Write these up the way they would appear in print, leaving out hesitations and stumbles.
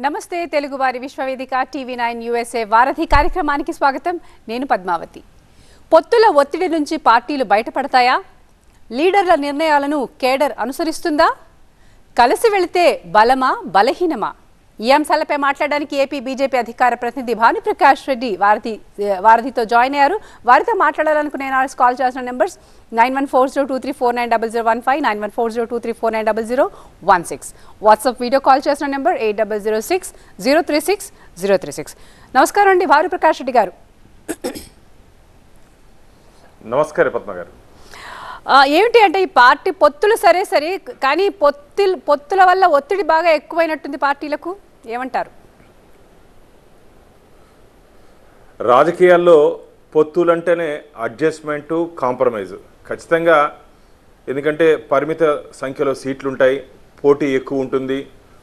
నమస్తే తెలుగు వారి విశ్వవేదిక TV9 USA వారధి కార్యక్రమానికి స్వాగతం. నేను పద్మావతి. పొత్తుల ఒత్తిడి నుంచి పార్టీలు బయటపడతాయా? లీడర్ల నిర్ణయాలను కేడర్ అనుసరిస్తుందా? కలిసి వెళితే బలమా బలహీనమా? ఈ అంశాలపై మాట్లాడడానికి ఏపీ బీజేపీ అధికార ప్రతినిధి భానుప్రకాష్ రెడ్డి వారధితో జాయిన్ అయ్యారు. వారితో మాట్లాడాలనుకునే కాల్ చేసిన నెంబర్స్ 914023490015, 914023490016. వాట్సాప్ వీడియో కాల్ చేసిన నెంబర్ 8006036036. నమస్కారం అండి భానుప్రకాష్ రెడ్డి గారు. నమస్కారం పద్మ గారు. ఏమిటి అంటే ఈ పార్టీ పొత్తులు సరే కానీ పొత్తుల వల్ల ఒత్తిడి బాగా ఎక్కువైనట్టుంది పార్టీలకు, ఏమంటారు? రాజకీయాల్లో పొత్తులంటేనే అడ్జస్ట్మెంటు, కాంప్రమైజ్ ఖచ్చితంగా. ఎందుకంటే పరిమిత సంఖ్యలో సీట్లు ఉంటాయి, పోటీ ఎక్కువ ఉంటుంది.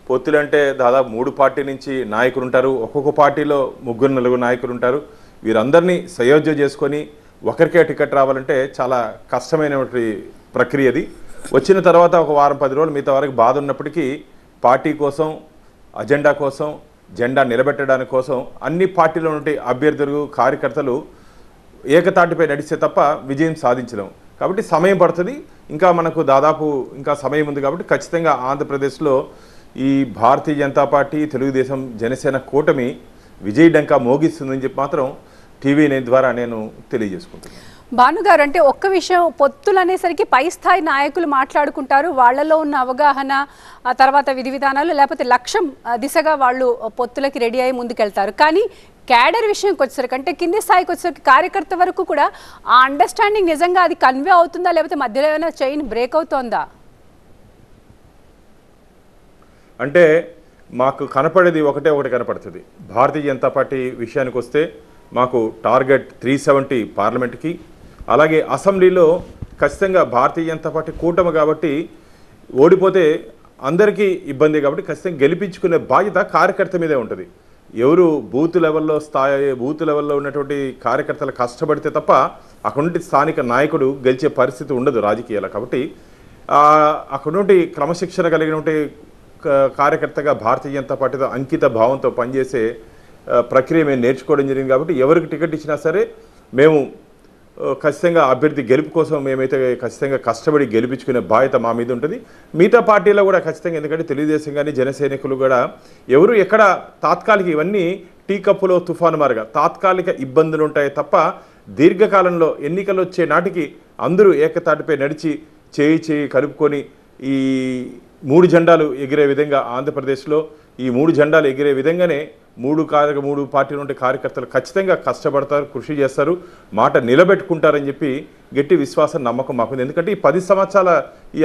పొత్తులంటే దాదాపు 3 పార్టీ నుంచి నాయకులు ఉంటారు, ఒక్కొక్క పార్టీలో 3-4 నాయకులు ఉంటారు. వీరందరినీ సంయోజ్యం చేసుకొని ఒకరికే టికెట్ రావాలంటే చాలా కష్టమైనటువంటి ప్రక్రియ. అది వచ్చిన తర్వాత ఒక వారం 10 రోజులు మిగతా వరకు బాధ ఉన్నప్పటికీ పార్టీ కోసం, అజెండా కోసం, జెండా నిలబెట్టడానికి కోసం అన్ని పార్టీలో ఉండే అభ్యర్థులు, కార్యకర్తలు ఏకతాటిపై నడిస్తే తప్ప విజయం సాధించలేం. కాబట్టి సమయం పడుతుంది. ఇంకా మనకు దాదాపు ఇంకా సమయం ఉంది. కాబట్టి ఖచ్చితంగా ఆంధ్రప్రదేశ్లో ఈ భారతీయ జనతా పార్టీ, తెలుగుదేశం, జనసేన కూటమి విజయ డంకా మోగిస్తుందని చెప్పి మాత్రం టీవీ9 ద్వారా నేను తెలియజేసుకుంటున్నాను. భానుగారు, అంటే ఒక్క విషయం, పొత్తులు అనేసరికి పై స్థాయి నాయకులు మాట్లాడుకుంటారు, వాళ్లలో ఉన్న అవగాహన, ఆ తర్వాత విధి విధానాలు, లేకపోతే లక్ష్యం దిశగా వాళ్ళు పొత్తులకి రెడీ అయ్యి ముందుకెళ్తారు. కానీ క్యాడర్ విషయంకి వచ్చేసరికి, అంటే కింది స్థాయికి వచ్చేసరికి కార్యకర్త వరకు కూడా ఆ అండర్స్టాండింగ్ నిజంగా అది కన్వే అవుతుందా, లేకపోతే మధ్యలో ఏమైనా చైన్ బ్రేక్ అవుతోందా? అంటే మాకు కనపడేది ఒకటి కనపడుతుంది. భారతీయ జనతా పార్టీ విషయానికి వస్తే మాకు టార్గెట్ 370 పార్లమెంట్కి, అలాగే అసెంబ్లీలో ఖచ్చితంగా భారతీయ జనతా పార్టీ కూటమి కాబట్టి ఓడిపోతే అందరికీ ఇబ్బంది. కాబట్టి ఖచ్చితంగా గెలిపించుకునే బాధ్యత కార్యకర్త మీదే ఉంటుంది. ఎవరు బూత్ లెవెల్లో ఉన్నటువంటి కార్యకర్తలు కష్టపడితే తప్ప అక్కడ నుండి స్థానిక నాయకుడు గెలిచే పరిస్థితి ఉండదు రాజకీయాలు. కాబట్టి అక్కడ నుండి క్రమశిక్షణ కలిగినటువంటి కార్యకర్తగా భారతీయ జనతా పార్టీతో అంకిత భావంతో పనిచేసే ప్రక్రియ మేము నేర్చుకోవడం జరిగింది. కాబట్టి ఎవరికి టికెట్ ఇచ్చినా సరే మేము ఖచ్చితంగా అభ్యర్థి గెలుపు కోసం మేమైతే ఖచ్చితంగా కష్టపడి గెలిపించుకునే బాధ్యత మా మీద ఉంటుంది. మిగతా పార్టీలో కూడా ఖచ్చితంగా, ఎందుకంటే తెలుగుదేశం కానీ జనసైనికులు కూడా ఎవరు ఎక్కడ తాత్కాలిక, ఇవన్నీ టీ కప్పులో తుఫాను మారుగా తాత్కాలిక ఇబ్బందులు ఉంటాయి తప్ప దీర్ఘకాలంలో ఎన్నికలు వచ్చే నాటికి అందరూ ఏకతాటిపై నడిచి చేయి కలుపుకొని ఈ 3 జెండాలు ఎగిరే విధంగా ఆంధ్రప్రదేశ్లో ఈ 3 జెండాలు ఎగిరే విధంగానే 3 పార్టీల నుండి కార్యకర్తలు ఖచ్చితంగా కష్టపడతారు, కృషి చేస్తారు, మాట నిలబెట్టుకుంటారని చెప్పి గట్టి విశ్వాసం, నమ్మకం మాకుంది. ఎందుకంటే ఈ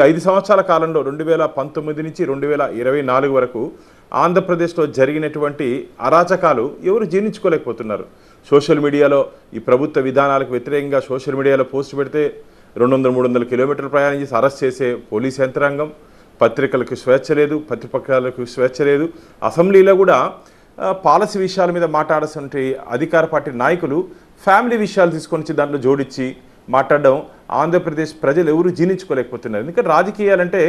5 సంవత్సరాల కాలంలో 2019 నుంచి 2024 వరకు ఆంధ్రప్రదేశ్లో జరిగినటువంటి అరాచకాలు ఎవరు జీర్ణించుకోలేకపోతున్నారు. సోషల్ మీడియాలో ఈ ప్రభుత్వ విధానాలకు వ్యతిరేకంగా సోషల్ మీడియాలో పోస్ట్ పెడితే 200-300 కిలోమీటర్లు ప్రయాణం చేసి అరెస్ట్ చేసే పోలీస్ యంత్రాంగం, పత్రికలకు స్వేచ్ఛ లేదు, ప్రతిపక్షాలకు స్వేచ్ఛ లేదు. అసెంబ్లీలో కూడా పాలసీ విషయాల మీద మాట్లాడాల్సిన అధికార పార్టీ నాయకులు ఫ్యామిలీ విషయాలు తీసుకొని వచ్చి దాంట్లో జోడించి మాట్లాడడం ఆంధ్రప్రదేశ్ ప్రజలు ఎవరు జీర్ణించుకోలేకపోతున్నారు. ఎందుకంటే రాజకీయాలంటే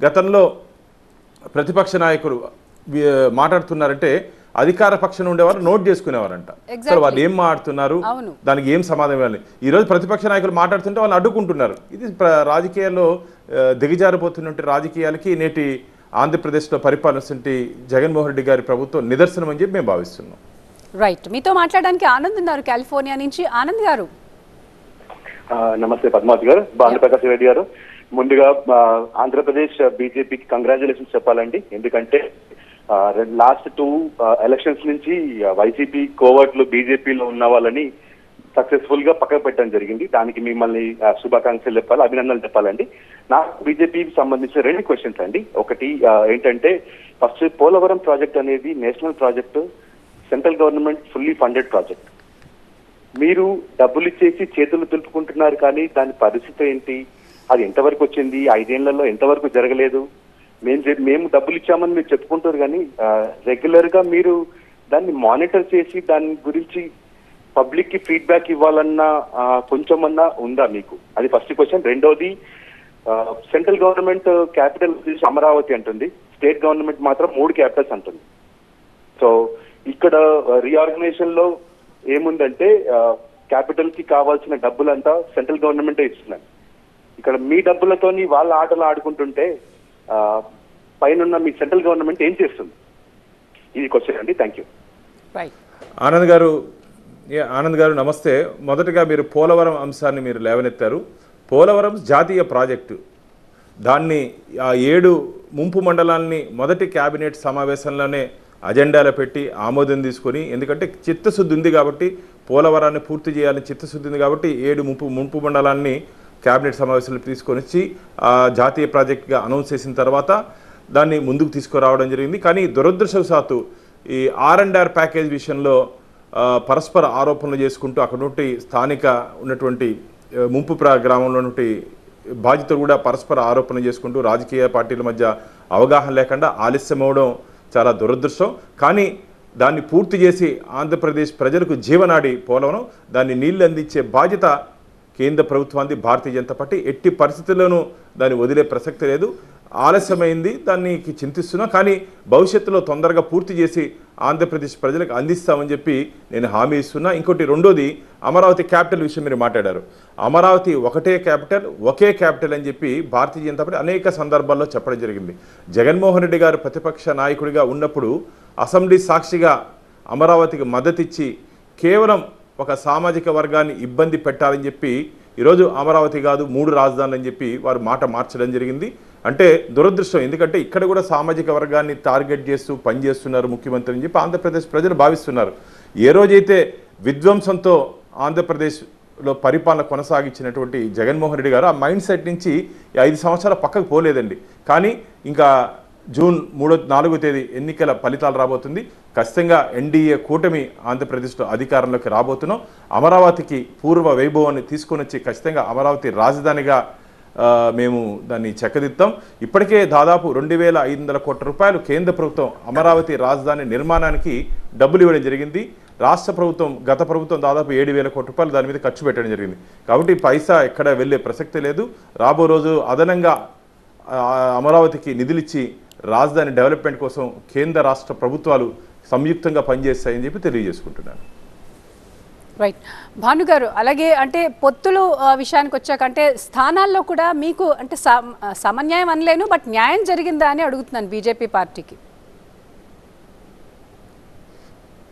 గతంలో ప్రతిపక్ష నాయకులు మాట్లాడుతున్నారంటే అధికార పక్షం ఉండేవారు నోట్ చేసుకునేవారంట. అసలు వాళ్ళు ఏం మాట్లాడుతున్నారు, దానికి ఏం సమాధానం ఇవ్వాలి. ఈరోజు ప్రతిపక్ష నాయకులు మాట్లాడుతుంటే వాళ్ళు అడ్డుకుంటున్నారు. ఇది రాజకీయాల్లో దిగజారిపోతున్నటువంటి రాజకీయాలకి నేటి ఆంధ్రప్రదేశ్లో పరిపాలిస్తున్న జగన్మోహన్ రెడ్డి గారి ప్రభుత్వం నిదర్శనం అని చెప్పి మేము భావిస్తున్నాం. రైట్, మీతో మాట్లాడడానికి ఆనంద్ ఉన్నారు కాలిఫోర్నియా నుంచి. ఆనంద్ గారు నమస్తే. పద్మావతి గారు, భానుప్రకాష్ రెడ్డి గారు, ముందుగా ఆంధ్రప్రదేశ్ బీజేపీకి కంగ్రాచులేషన్స్ చెప్పాలండి. ఎందుకంటే లాస్ట్ 2 ఎలక్షన్స్ నుంచి వైసీపీ కోవర్ట్లు బీజేపీలో ఉన్న వాళ్ళని సక్సెస్ఫుల్ గా పక్కకు పెట్టడం జరిగింది. దానికి మిమ్మల్ని శుభాకాంక్షలు చెప్పాలి, అభినందనలు చెప్పాలండి. నాకు బీజేపీకి సంబంధించిన 2 క్వశ్చన్స్ అండి. ఒకటి ఏంటంటే, ఫస్ట్ పోలవరం ప్రాజెక్ట్ అనేది national project, central government fully funded project. మీరు డబ్బులు ఇచ్చేసి చేతులు తులుపుకుంటున్నారు, కానీ దాని పరిస్థితి ఏంటి, అది ఎంతవరకు వచ్చింది, 5 ఏళ్లలో ఎంతవరకు జరగలేదు. మేము డబ్బులు ఇచ్చామని మీరు చెప్పుకుంటారు, కానీ రెగ్యులర్ గా మీరు దాన్ని మానిటర్ చేసి దాని గురించి పబ్లిక్ కి ఫీడ్బ్యాక్ ఇవ్వాలన్న కొంచెమన్నా ఉందా మీకు? అది ఫస్ట్ క్వశ్చన్. రెండోది, సెంట్రల్ గవర్నమెంట్ క్యాపిటల్ అమరావతి అంటుంది, స్టేట్ గవర్నమెంట్ మాత్రం 3 క్యాపిటల్స్ అంటుంది. సో ఇక్కడ రీఆర్గనైజేషన్ లో ఏముందంటే క్యాపిటల్ కి కావాల్సిన డబ్బులంతా సెంట్రల్ గవర్నమెంటే ఇస్తున్నారు. ఇక్కడ మీ డబ్బులతోని వాళ్ళ ఆటలు ఆడుకుంటుంటే పైన మీ సెంట్రల్ గవర్నమెంట్ ఏం చేస్తుంది? ఇది క్వశ్చన్ అండి. Thank you. ఆనంద్ గారు నమస్తే. మొదటగా మీరు పోలవరం అంశాన్ని మీరు లేవనెత్తారు. పోలవరం జాతీయ ప్రాజెక్టు, దాన్ని ఆ 7 ముంపు మండలాల్ని మొదటి క్యాబినెట్ సమావేశంలోనే అజెండాలో పెట్టి ఆమోదం తీసుకొని, ఎందుకంటే చిత్తశుద్ధి ఉంది కాబట్టి పోలవరాన్ని పూర్తి చేయాలని చిత్తశుద్ధి ఉంది కాబట్టి 7 ముంపు మండలాన్ని క్యాబినెట్ సమావేశంలో తీసుకొని వచ్చి జాతీయ ప్రాజెక్టుగా అనౌన్స్ చేసిన తర్వాత దాన్ని ముందుకు తీసుకురావడం జరిగింది. కానీ దురదృష్టవశాత్తు ఈ R&R ప్యాకేజ్ విషయంలో పరస్పర ఆరోపణలు చేసుకుంటూ అక్కడ నుండి స్థానిక ఉన్నటువంటి ముంపు గ్రామంలో నుండి బాధితులు కూడా పరస్పర ఆరోపణలు చేసుకుంటూ రాజకీయ పార్టీల మధ్య అవగాహన లేకుండా ఆలస్యం అవడం చాలా దురదృష్టం. కానీ దాన్ని పూర్తి చేసి ఆంధ్రప్రదేశ్ ప్రజలకు జీవనాడి పోలవరం, దాన్ని నీళ్లు అందించే బాధ్యత కేంద్ర ప్రభుత్వానికి, భారతీయ జనతా పార్టీ ఎట్టి పరిస్థితుల్లోనూ దాన్ని వదిలే ప్రసక్తి లేదు. ఆలస్యమైంది, దానికి చింతిస్తున్నాం. కానీ భవిష్యత్తులో తొందరగా పూర్తి చేసి ఆంధ్రప్రదేశ్ ప్రజలకు అందిస్తామని చెప్పి నేను హామీ ఇస్తున్నా. ఇంకోటి రెండోది, అమరావతి క్యాపిటల్ విషయం మీరు మాట్లాడారు. అమరావతి ఒకటే క్యాపిటల్, ఒకే క్యాపిటల్ అని చెప్పి భారతీయ జనతా పార్టీ అనేక సందర్భాల్లో చెప్పడం జరిగింది. జగన్మోహన్ రెడ్డి గారు ప్రతిపక్ష నాయకుడిగా ఉన్నప్పుడు అసెంబ్లీ సాక్షిగా అమరావతికి మద్దతిచ్చి కేవలం ఒక సామాజిక వర్గాన్ని ఇబ్బంది పెట్టాలని చెప్పి ఈరోజు అమరావతి కాదు 3 రాజధానులు అని చెప్పి వారు మాట మార్చడం జరిగింది. అంటే దురదృష్టం, ఎందుకంటే ఇక్కడ కూడా సామాజిక వర్గాన్ని టార్గెట్ చేస్తూ పనిచేస్తున్నారు ముఖ్యమంత్రి అని చెప్పి ఆంధ్రప్రదేశ్ ప్రజలు భావిస్తున్నారు. ఏ రోజైతే విధ్వంసంతో ఆంధ్రప్రదేశ్లో పరిపాలన కొనసాగించినటువంటి జగన్మోహన్ రెడ్డి గారు ఆ మైండ్ సెట్ నుంచి 5 సంవత్సరాల పక్కకు పోలేదండి. కానీ ఇంకా జూన్ 4వ తేదీ ఎన్నికల ఫలితాలు రాబోతుంది. ఖచ్చితంగా ఎన్డీఏ కూటమి ఆంధ్రప్రదేశ్లో అధికారంలోకి రాబోతున్నాం. అమరావతికి పూర్వ వైభవాన్ని తీసుకొని వచ్చి ఖచ్చితంగా అమరావతి రాజధానిగా మేము దాన్ని చక్కదిద్దాం. ఇప్పటికే దాదాపు 2,500 కోట్ల రూపాయలు కేంద్ర ప్రభుత్వం అమరావతి రాజధాని నిర్మాణానికి డబ్బులు ఇవ్వడం జరిగింది. రాష్ట్ర ప్రభుత్వం, గత ప్రభుత్వం దాదాపు 7,000 కోట్ల రూపాయలు దాని మీద ఖర్చు పెట్టడం జరిగింది. కాబట్టి పైసా ఎక్కడ వెళ్ళే ప్రసక్తి లేదు. రాబో రోజు అదనంగా అమరావతికి నిధులిచ్చి రాజధాని డెవలప్మెంట్ కోసం కేంద్ర రాష్ట్ర ప్రభుత్వాలు సంయుక్తంగా పనిచేస్తాయని చెప్పి తెలియజేసుకుంటున్నాను. రైట్ భానుగారు, అలాగే అంటే పొత్తులు విషయానికి వచ్చాక అంటే స్థానాల్లో కూడా మీకు అంటే సమన్యాయం అనలేను, బట్ న్యాయం జరిగిందా అని అడుగుతున్నాను బీజేపీ పార్టీకి.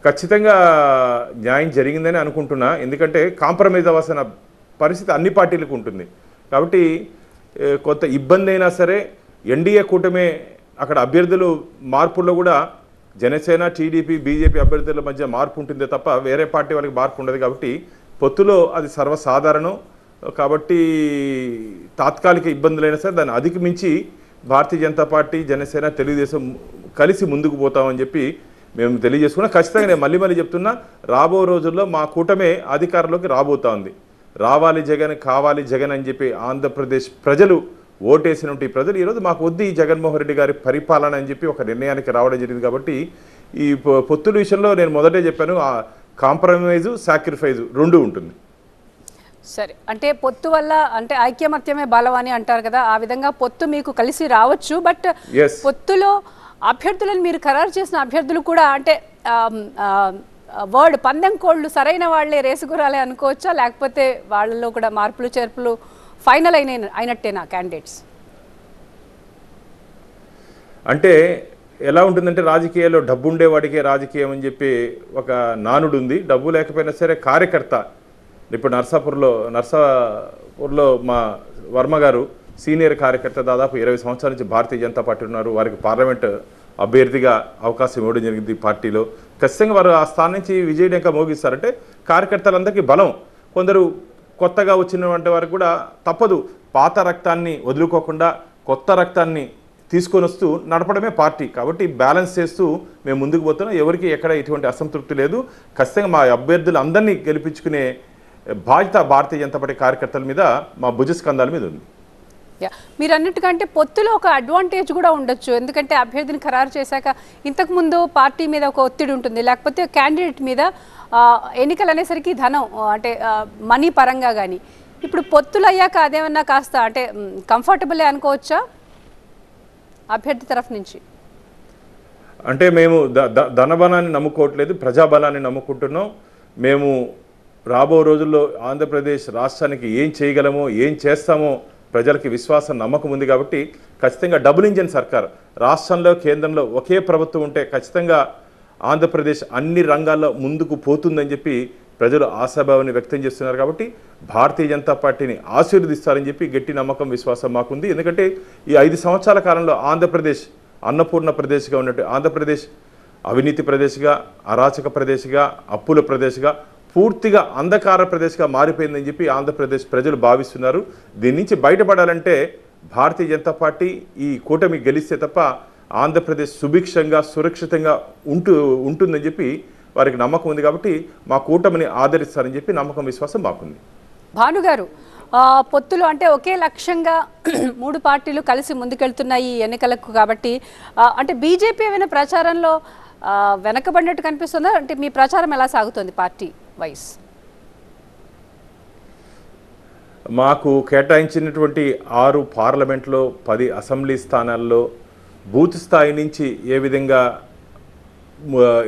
ఖచ్చితంగా న్యాయం జరిగిందని అనుకుంటున్నా. ఎందుకంటే కాంప్రమైజ్ అవ్వాల్సిన పరిస్థితి అన్ని పార్టీలకు ఉంటుంది. కాబట్టి కొంత ఇబ్బంది అయినా సరే ఎన్డీఏ కూటమే అక్కడ అభ్యర్థులు మార్పుల్లో కూడా జనసేన, టీడీపీ, బీజేపీ అభ్యర్థుల మధ్య మార్పు ఉంటుందే తప్ప వేరే పార్టీ వాళ్ళకి మార్పు ఉండదు. కాబట్టి పొత్తులో అది సర్వసాధారణం. కాబట్టి తాత్కాలిక ఇబ్బందులైనా సరే దాన్ని అధిగమించి భారతీయ జనతా పార్టీ, జనసేన, తెలుగుదేశం కలిసి ముందుకు పోతామని చెప్పి మేము తెలియజేసుకున్నాం. ఖచ్చితంగా నేను మళ్ళీ చెప్తున్నా, రాబో రోజుల్లో మా కూటమే అధికారంలోకి రాబోతోంది. రావాలి జగన్, కావాలి జగన్ అని చెప్పి ఆంధ్రప్రదేశ్ ప్రజలు ఓటేసినటువంటి ప్రజలు ఈరోజు మాకు వద్దు ఈ జగన్మోహన్ రెడ్డి గారి పరిపాలన అని చెప్పి ఒక నిర్ణయానికి రావడం జరిగింది. కాబట్టి ఈ పొత్తుల విషయంలో నేను మొదటే చెప్పాను, కాంప్రమైజు, సాక్రిఫైజు రెండు ఉంటుంది. సరే, అంటే పొత్తు వల్ల అంటే ఐక్యమత్యమే బలం అని అంటారు కదా, ఆ విధంగా పొత్తు మీకు కలిసి రావచ్చు. బట్ పొత్తులో అభ్యర్థులను మీరు ఖరారు చేసిన అభ్యర్థులు కూడా అంటే వర్డ్ పందెం కోళ్ళు సరైన వాళ్లే రేసుగురాలే అనుకోవచ్చా, లేకపోతే వాళ్ళలో కూడా మార్పులు చేర్పులు ఫైనల్ అయినట్టేనా క్యాండిడేట్స్? అంటే ఎలా ఉంటుందంటే రాజకీయాల్లో డబ్బు ఉండేవాడికే రాజకీయం అని చెప్పి ఒక నానుడు ఉంది. డబ్బు లేకపోయినా సరే కార్యకర్త, ఇప్పుడు నర్సాపూర్లో మా వర్మ గారు సీనియర్ కార్యకర్త, దాదాపు 20 సంవత్సరాల నుంచి భారతీయ జనతా పార్టీ ఉన్నారు. వారికి పార్లమెంట్ అభ్యర్థిగా అవకాశం ఇవ్వడం జరిగింది పార్టీలో. ఖచ్చితంగా వారు ఆ స్థానం నుంచి విజయడంకా మోగిస్తారంటే కార్యకర్తలందరికీ బలం. కొందరు కొత్తగా వచ్చినటువంటి వారికి కూడా తప్పదు, పాత రక్తాన్ని వదులుకోకుండా కొత్త రక్తాన్ని తీసుకొని వస్తూ నడపడమే పార్టీ. కాబట్టి బ్యాలెన్స్ చేస్తూ మేము ముందుకు పోతున్నాం. ఎవరికి ఎక్కడ ఎటువంటి అసంతృప్తి లేదు. ఖచ్చితంగా మా అభ్యర్థులు అందరినీ గెలిపించుకునే బాధ్యత భారతీయ జనతా పార్టీ కార్యకర్తల మీద, మా భుజస్కంధాల మీద ఉంది. మీరు అన్నట్టుగా అంటే పొత్తులో ఒక అడ్వాంటేజ్ కూడా ఉండొచ్చు. ఎందుకంటే అభ్యర్థిని ఖరారు చేశాక ఇంతకుముందు పార్టీ మీద ఒక ఒత్తిడి ఉంటుంది, లేకపోతే క్యాండిడేట్ మీద ఎన్నికలు అనేసరికి ధనం అంటే మనీ పరంగా కానీ, ఇప్పుడు పొత్తులు అయ్యాక అదేమన్నా కాస్త అంటే కంఫర్టబులే అనుకోవచ్చా అభ్యర్థి తరఫు నుంచి? అంటే మేము ధనబలాన్ని నమ్ముకోవట్లేదు, ప్రజాబలాన్ని నమ్ముకుంటున్నాం. మేము రాబో రోజుల్లో ఆంధ్రప్రదేశ్ రాష్ట్రానికి ఏం చేయగలమో ఏం చేస్తామో ప్రజలకి విశ్వాసం నమ్మకం ఉంది కాబట్టి ఖచ్చితంగా డబుల్ ఇంజిన్ సర్కార్ రాష్ట్రంలో కేంద్రంలో ఒకే ప్రభుత్వం ఉంటే ఖచ్చితంగా ఆంధ్రప్రదేశ్ అన్ని రంగాల్లో ముందుకు పోతుందని చెప్పి ప్రజలు ఆశాభావాన్ని వ్యక్తం చేస్తున్నారు. కాబట్టి భారతీయ జనతా పార్టీని ఆశీర్వదిస్తారని చెప్పి గట్టి నమ్మకం విశ్వాసం మాకుంది. ఎందుకంటే ఈ 5 సంవత్సరాల కాలంలో ఆంధ్రప్రదేశ్ అన్నపూర్ణ ప్రదేశ్గా ఉన్నట్టు ఆంధ్రప్రదేశ్ అవినీతి ప్రదేశ్గా, అరాచక ప్రదేశ్గా, అప్పుల ప్రదేశ్గా, పూర్తిగా అంధకార ప్రదేశ్గా మారిపోయిందని చెప్పి ఆంధ్రప్రదేశ్ ప్రజలు భావిస్తున్నారు. దీని నుంచి బయటపడాలంటే భారతీయ జనతా పార్టీ ఈ కూటమి గెలిస్తే తప్ప ఆంధ్రప్రదేశ్ సుభిక్షంగా సురక్షితంగా ఉంటుందని చెప్పి వారికి నమ్మకం ఉంది. కాబట్టి మా కూటమిని ఆదరిస్తారని చెప్పి నమ్మకం విశ్వాసం మాకుంది. భానుగారు, పొత్తులు అంటే ఒకే లక్ష్యంగా 3 పార్టీలు కలిసి ముందుకెళ్తున్నాయి ఈ ఎన్నికలకు. కాబట్టి అంటే బీజేపీ ఏమైనా ప్రచారంలో వెనకబడినట్టు కనిపిస్తుందా? అంటే మీ ప్రచారం ఎలా సాగుతుంది పార్టీ వైస్? మాకు కేటాయించినటువంటి 6 పార్లమెంట్లో 10 అసెంబ్లీ స్థానాల్లో బూత్ స్థాయి నుంచి ఏ విధంగా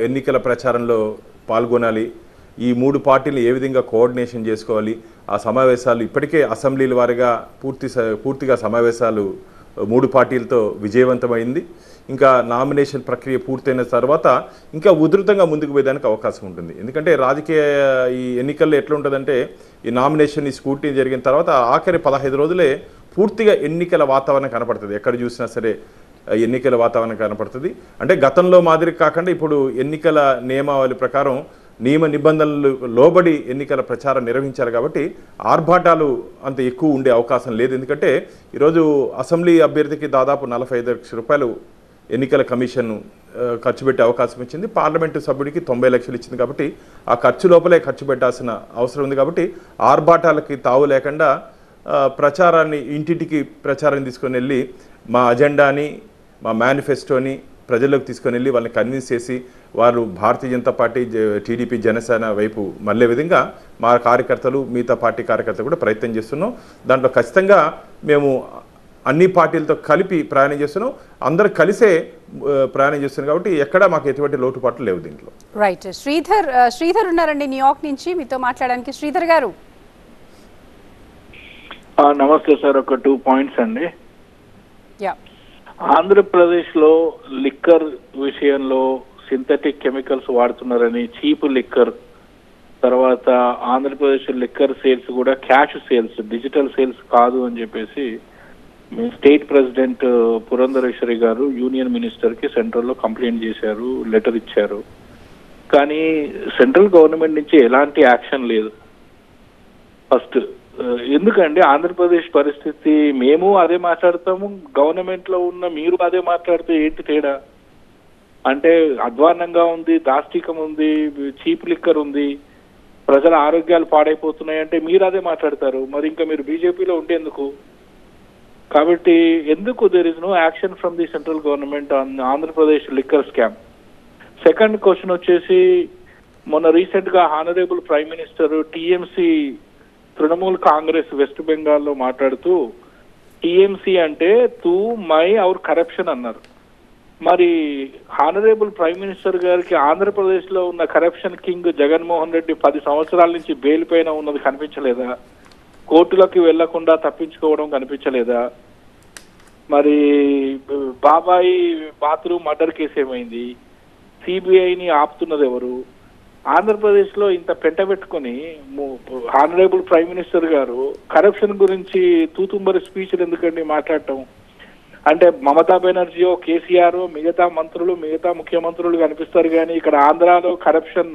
ఎన్నికల ప్రచారంలో పాల్గొనాలి, ఈ 3 పార్టీలు ఏ విధంగా కోఆర్డినేషన్ చేసుకోవాలి, ఆ సమావేశాలు ఇప్పటికే అసెంబ్లీల వారిగా పూర్తిగా సమావేశాలు 3 పార్టీలతో విజయవంతమైంది. ఇంకా నామినేషన్ ప్రక్రియ పూర్తయిన తర్వాత ఇంకా ఉధృతంగా ముందుకు పోయేదానికి అవకాశం ఉంటుంది. ఎందుకంటే రాజకీయ ఈ ఎన్నికల్లో ఎట్లా ఉంటుందంటే ఈ నామినేషన్ ఈ స్క్రూటినీ జరిగిన తర్వాత ఆఖరి 15 రోజులే పూర్తిగా ఎన్నికల వాతావరణం కనపడుతుంది. ఎక్కడ చూసినా సరే ఎన్నికల వాతావరణం కనపడుతుంది. అంటే గతంలో మాదిరి కాకుండా ఇప్పుడు ఎన్నికల నియమావళి ప్రకారం నియమ నిబంధనలు లోబడి ఎన్నికల ప్రచారం నిర్వహించారు. కాబట్టి ఆర్భాటాలు అంత ఎక్కువ ఉండే అవకాశం లేదు. ఎందుకంటే ఈరోజు అసెంబ్లీ అభ్యర్థికి దాదాపు 45 లక్షల రూపాయలు ఎన్నికల కమిషన్ ఖర్చు పెట్టే అవకాశం ఇచ్చింది. పార్లమెంటు సభ్యుడికి 90 లక్షలు ఇచ్చింది. కాబట్టి ఆ ఖర్చు లోపలే ఖర్చు పెట్టాల్సిన అవసరం ఉంది. కాబట్టి ఆర్భాటాలకి తావు లేకుండా ప్రచారాన్ని ఇంటింటికి ప్రచారం తీసుకొని వెళ్ళి మా అజెండాని మా మేనిఫెస్టోని ప్రజల్లోకి తీసుకొని వెళ్ళి వాళ్ళని కన్విన్స్ చేసి వారు భారతీయ జనతా పార్టీ టీడీపీ జనసేన వైపు మళ్ళే విధంగా మా కార్యకర్తలు మిగతా పార్టీ కార్యకర్తలు కూడా ప్రయత్నం చేస్తున్నాం. దాంట్లో ఖచ్చితంగా మేము అన్ని పార్టీలతో కలిపి ప్రయాణం చేస్తున్నాం, అందరూ కలిసే ప్రయాణం చేస్తున్నాం. కాబట్టి ఎక్కడా మాకు ఎటువంటి లోటుపాట్లు లేవు దీంట్లో. రైట్. శ్రీధర్ ఉన్నారండి న్యూయార్క్ నుంచి, మీతో మాట్లాడడానికి. శ్రీధర్ గారు నమస్తే సార్. ఒక 2 పాయింట్స్ అండి. యా, ఆంధ్రప్రదేశ్ లో లిక్కర్ విషయంలో సింథటిక్ కెమికల్స్ వాడుతున్నారని, చీప్ లిక్కర్, తర్వాత ఆంధ్రప్రదేశ్ లిక్కర్ సేల్స్ కూడా క్యాష్ సేల్స్, డిజిటల్ సేల్స్ కాదు అని చెప్పేసి స్టేట్ ప్రెసిడెంట్ పురంధరేశ్వరి గారు యూనియన్ మినిస్టర్ కి సెంట్రల్ లో కంప్లైంట్ చేశారు, లెటర్ ఇచ్చారు. కానీ సెంట్రల్ గవర్నమెంట్ నుంచి ఎలాంటి యాక్షన్ లేదు. ఫస్ట్ ఎందుకండి ఆంధ్రప్రదేశ్ పరిస్థితి? మేము అదే మాట్లాడతాము, గవర్నమెంట్ లో ఉన్న మీరు అదే మాట్లాడితే ఏంటి తేడా? అంటే అధ్వాన్నంగా ఉంది, దాష్టికం ఉంది, చీప్ లిక్కర్ ఉంది, ప్రజల ఆరోగ్యాలు పాడైపోతున్నాయి అంటే మీరు అదే మాట్లాడతారు. మరి ఇంకా మీరు బీజేపీలో ఉండేందుకు? కాబట్టి ఎందుకు there is no action from the central government on Andhra Pradesh liquor scam? Second question వచ్చేసి, మొన్న రీసెంట్ గా honourable prime minister TMC Trinamool Congress west బెంగాల్లో మాట్లాడుతూ టీఎంసీ అంటే తూ మై అవర్ కరప్షన్ అన్నారు. మరి హానరబుల్ ప్రైమ్ మినిస్టర్ గారికి ఆంధ్రప్రదేశ్ లో ఉన్న కరప్షన్ కింగ్ జగన్మోహన్ రెడ్డి 10 సంవత్సరాల నుంచి బెయిల్ పైన ఉన్నది కనిపించలేదా? కోర్టులకు వెళ్లకుండా తప్పించుకోవడం కనిపించలేదా? మరి బాబాయి బాత్రూమ్ మర్డర్ కేసు ఏమైంది? సిబిఐని ఆపుతున్నది ఎవరు? ఆంధ్రప్రదేశ్ లో ఇంత పెట్టుకొని హానరబుల్ ప్రైమ్ మినిస్టర్ గారు కరప్షన్ గురించి తూతుంబరి స్పీచ్లు ఎందుకండి మాట్లాడటం? అంటే మమతా బెనర్జీయో, కేసీఆర్, మిగతా మంత్రులు, మిగతా ముఖ్యమంత్రులు కనిపిస్తారు కానీ ఇక్కడ ఆంధ్రాలో కరప్షన్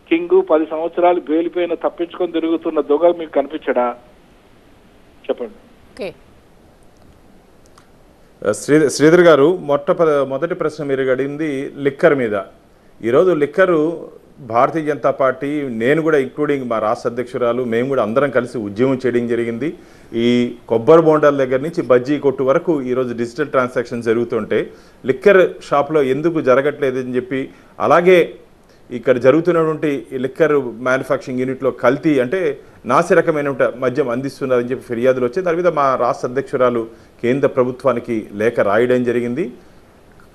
కింగ్ 10 సంవత్సరాలు బెయిలిపోయిన తప్పించుకొని తిరుగుతున్న దొంగ మీకు కనిపించడా? చెప్పండి. శ్రీధర్ గారు, మొదటి ప్రశ్న మీరు అడిగింది లిక్కర్ మీద. ఈరోజు లిక్కరు భారతీయ జనతా పార్టీ, నేను కూడా ఇంక్లూడింగ్ మా రాష్ట్ర అధ్యక్షురాలు, మేము కూడా అందరం కలిసి ఉద్యమం చేయడం జరిగింది. ఈ కొబ్బరి బోండాల దగ్గర నుంచి బజ్జీ కొట్టు వరకు ఈరోజు డిజిటల్ ట్రాన్సాక్షన్ జరుగుతుంటే లిక్కర్ షాప్లో ఎందుకు జరగట్లేదని చెప్పి, అలాగే ఇక్కడ జరుగుతున్నటువంటి లిక్కర్ మ్యానుఫ్యాక్చరింగ్ యూనిట్లో కల్తీ అంటే నాసి రకమైన మద్యం అందిస్తున్నారని చెప్పి ఫిర్యాదులు వచ్చాయి. దాని మీద మా రాష్ట్ర అధ్యక్షురాలు కేంద్ర ప్రభుత్వానికి లేఖ రాయడం జరిగింది.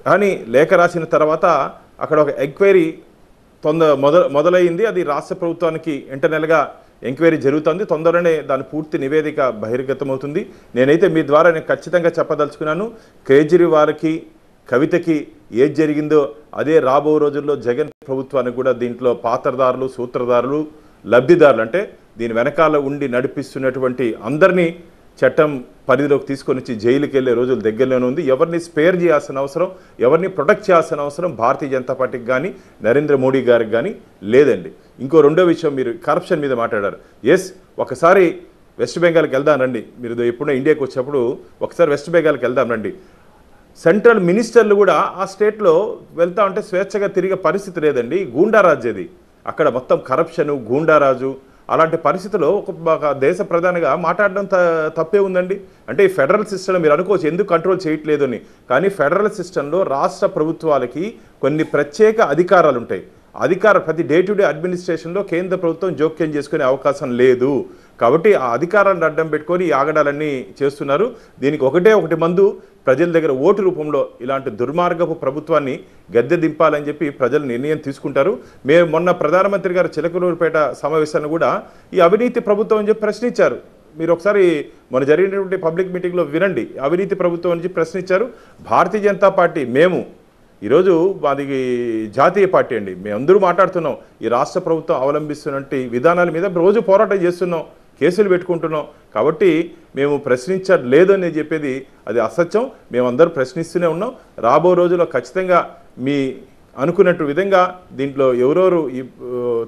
కానీ లేఖ రాసిన తర్వాత అక్కడ ఒక ఎంక్వైరీ మొదలైంది. అది రాష్ట్ర ప్రభుత్వానికి ఇంటర్నల్గా ఎంక్వైరీ జరుగుతుంది. తొందరనే దాని పూర్తి నివేదిక బహిర్గతమవుతుంది. నేనైతే మీ ద్వారా నేను ఖచ్చితంగా చెప్పదలుచుకున్నాను, కేజ్రీవాల్కి కవితకి ఏది జరిగిందో అదే రాబో రోజుల్లో జగన్ ప్రభుత్వానికి కూడా దీంట్లో పాత్రదారులు, సూత్రధారులు, లబ్ధిదారులు, అంటే దీని వెనకాల ఉండి నడిపిస్తున్నటువంటి అందరినీ చట్టం పరిధిలోకి తీసుకొని వచ్చి జైలుకి వెళ్ళే రోజులు దగ్గరలోనే ఉంది. ఎవరిని స్పేర్ చేయాల్సిన అవసరం, ఎవరిని ప్రొటెక్ట్ చేయాల్సిన అవసరం భారతీయ జనతా పార్టీకి కానీ నరేంద్ర మోడీ గారికి కానీ లేదండి. ఇంకో రెండో విషయం, మీరు కరప్షన్ మీద మాట్లాడారు. ఎస్, ఒకసారి వెస్ట్ బెంగాల్కి వెళ్దాం రండి. మీరు ఎప్పుడో ఇండియాకి వచ్చినప్పుడు ఒకసారి వెస్ట్ బెంగాల్కి వెళ్దాం రండి. సెంట్రల్ మినిస్టర్లు కూడా ఆ స్టేట్లో వెళ్తా ఉంటే స్వేచ్ఛగా తిరిగే పరిస్థితి లేదండి. గూండారాజు అది. అక్కడ మొత్తం కరప్షను, గూండారాజు. అలాంటి పరిస్థితుల్లో ఒక దేశ ప్రధానిగా మాట్లాడడం తప్పే ఉందండి. అంటే ఈ ఫెడరల్ సిస్టమ్ మీరు అనుకోవచ్చు ఎందుకు కంట్రోల్ చేయట్లేదు అని, కానీ ఫెడరల్ సిస్టంలో రాష్ట్ర ప్రభుత్వాలకి కొన్ని ప్రత్యేక అధికారాలు ఉంటాయి. ప్రతి డే టు డే అడ్మినిస్ట్రేషన్లో కేంద్ర ప్రభుత్వం జోక్యం చేసుకునే అవకాశం లేదు. కాబట్టి ఆ అధికారాలను అడ్డం పెట్టుకొని ఈ ఆగడాలన్నీ చేస్తున్నారు. దీనికి ఒకటి మందు, ప్రజల దగ్గర ఓటు రూపంలో ఇలాంటి దుర్మార్గపు ప్రభుత్వాన్ని గద్దె దింపాలని చెప్పి ప్రజలు నిర్ణయం తీసుకుంటారు. మేము మొన్న ప్రధానమంత్రి గారు చిలకలూరుపేట సమావేశాన్ని కూడా ఈ అవినీతి ప్రభుత్వం అని చెప్పి ప్రశ్నించారు. మీరు ఒకసారి మన జరిగినటువంటి పబ్లిక్ మీటింగ్లో వినండి. అవినీతి ప్రభుత్వం అని చెప్పి ప్రశ్నించారు. భారతీయ జనతా పార్టీ మేము ఈరోజు మాది జాతీయ పార్టీ అండి. మేమందరూ మాట్లాడుతున్నాం ఈ రాష్ట్ర ప్రభుత్వం అవలంబిస్తున్నటువంటి విధానాల మీద రోజు పోరాటం చేస్తున్నాం, కేసులు పెట్టుకుంటున్నాం. కాబట్టి మేము ప్రశ్నించలేదని చెప్పేది అది అసత్యం. మేమందరూ ప్రశ్నిస్తూనే ఉన్నాం. రాబో రోజుల్లో ఖచ్చితంగా మీ అనుకున్నట్టు విధంగా దీంట్లో ఎవరెవరు ఈ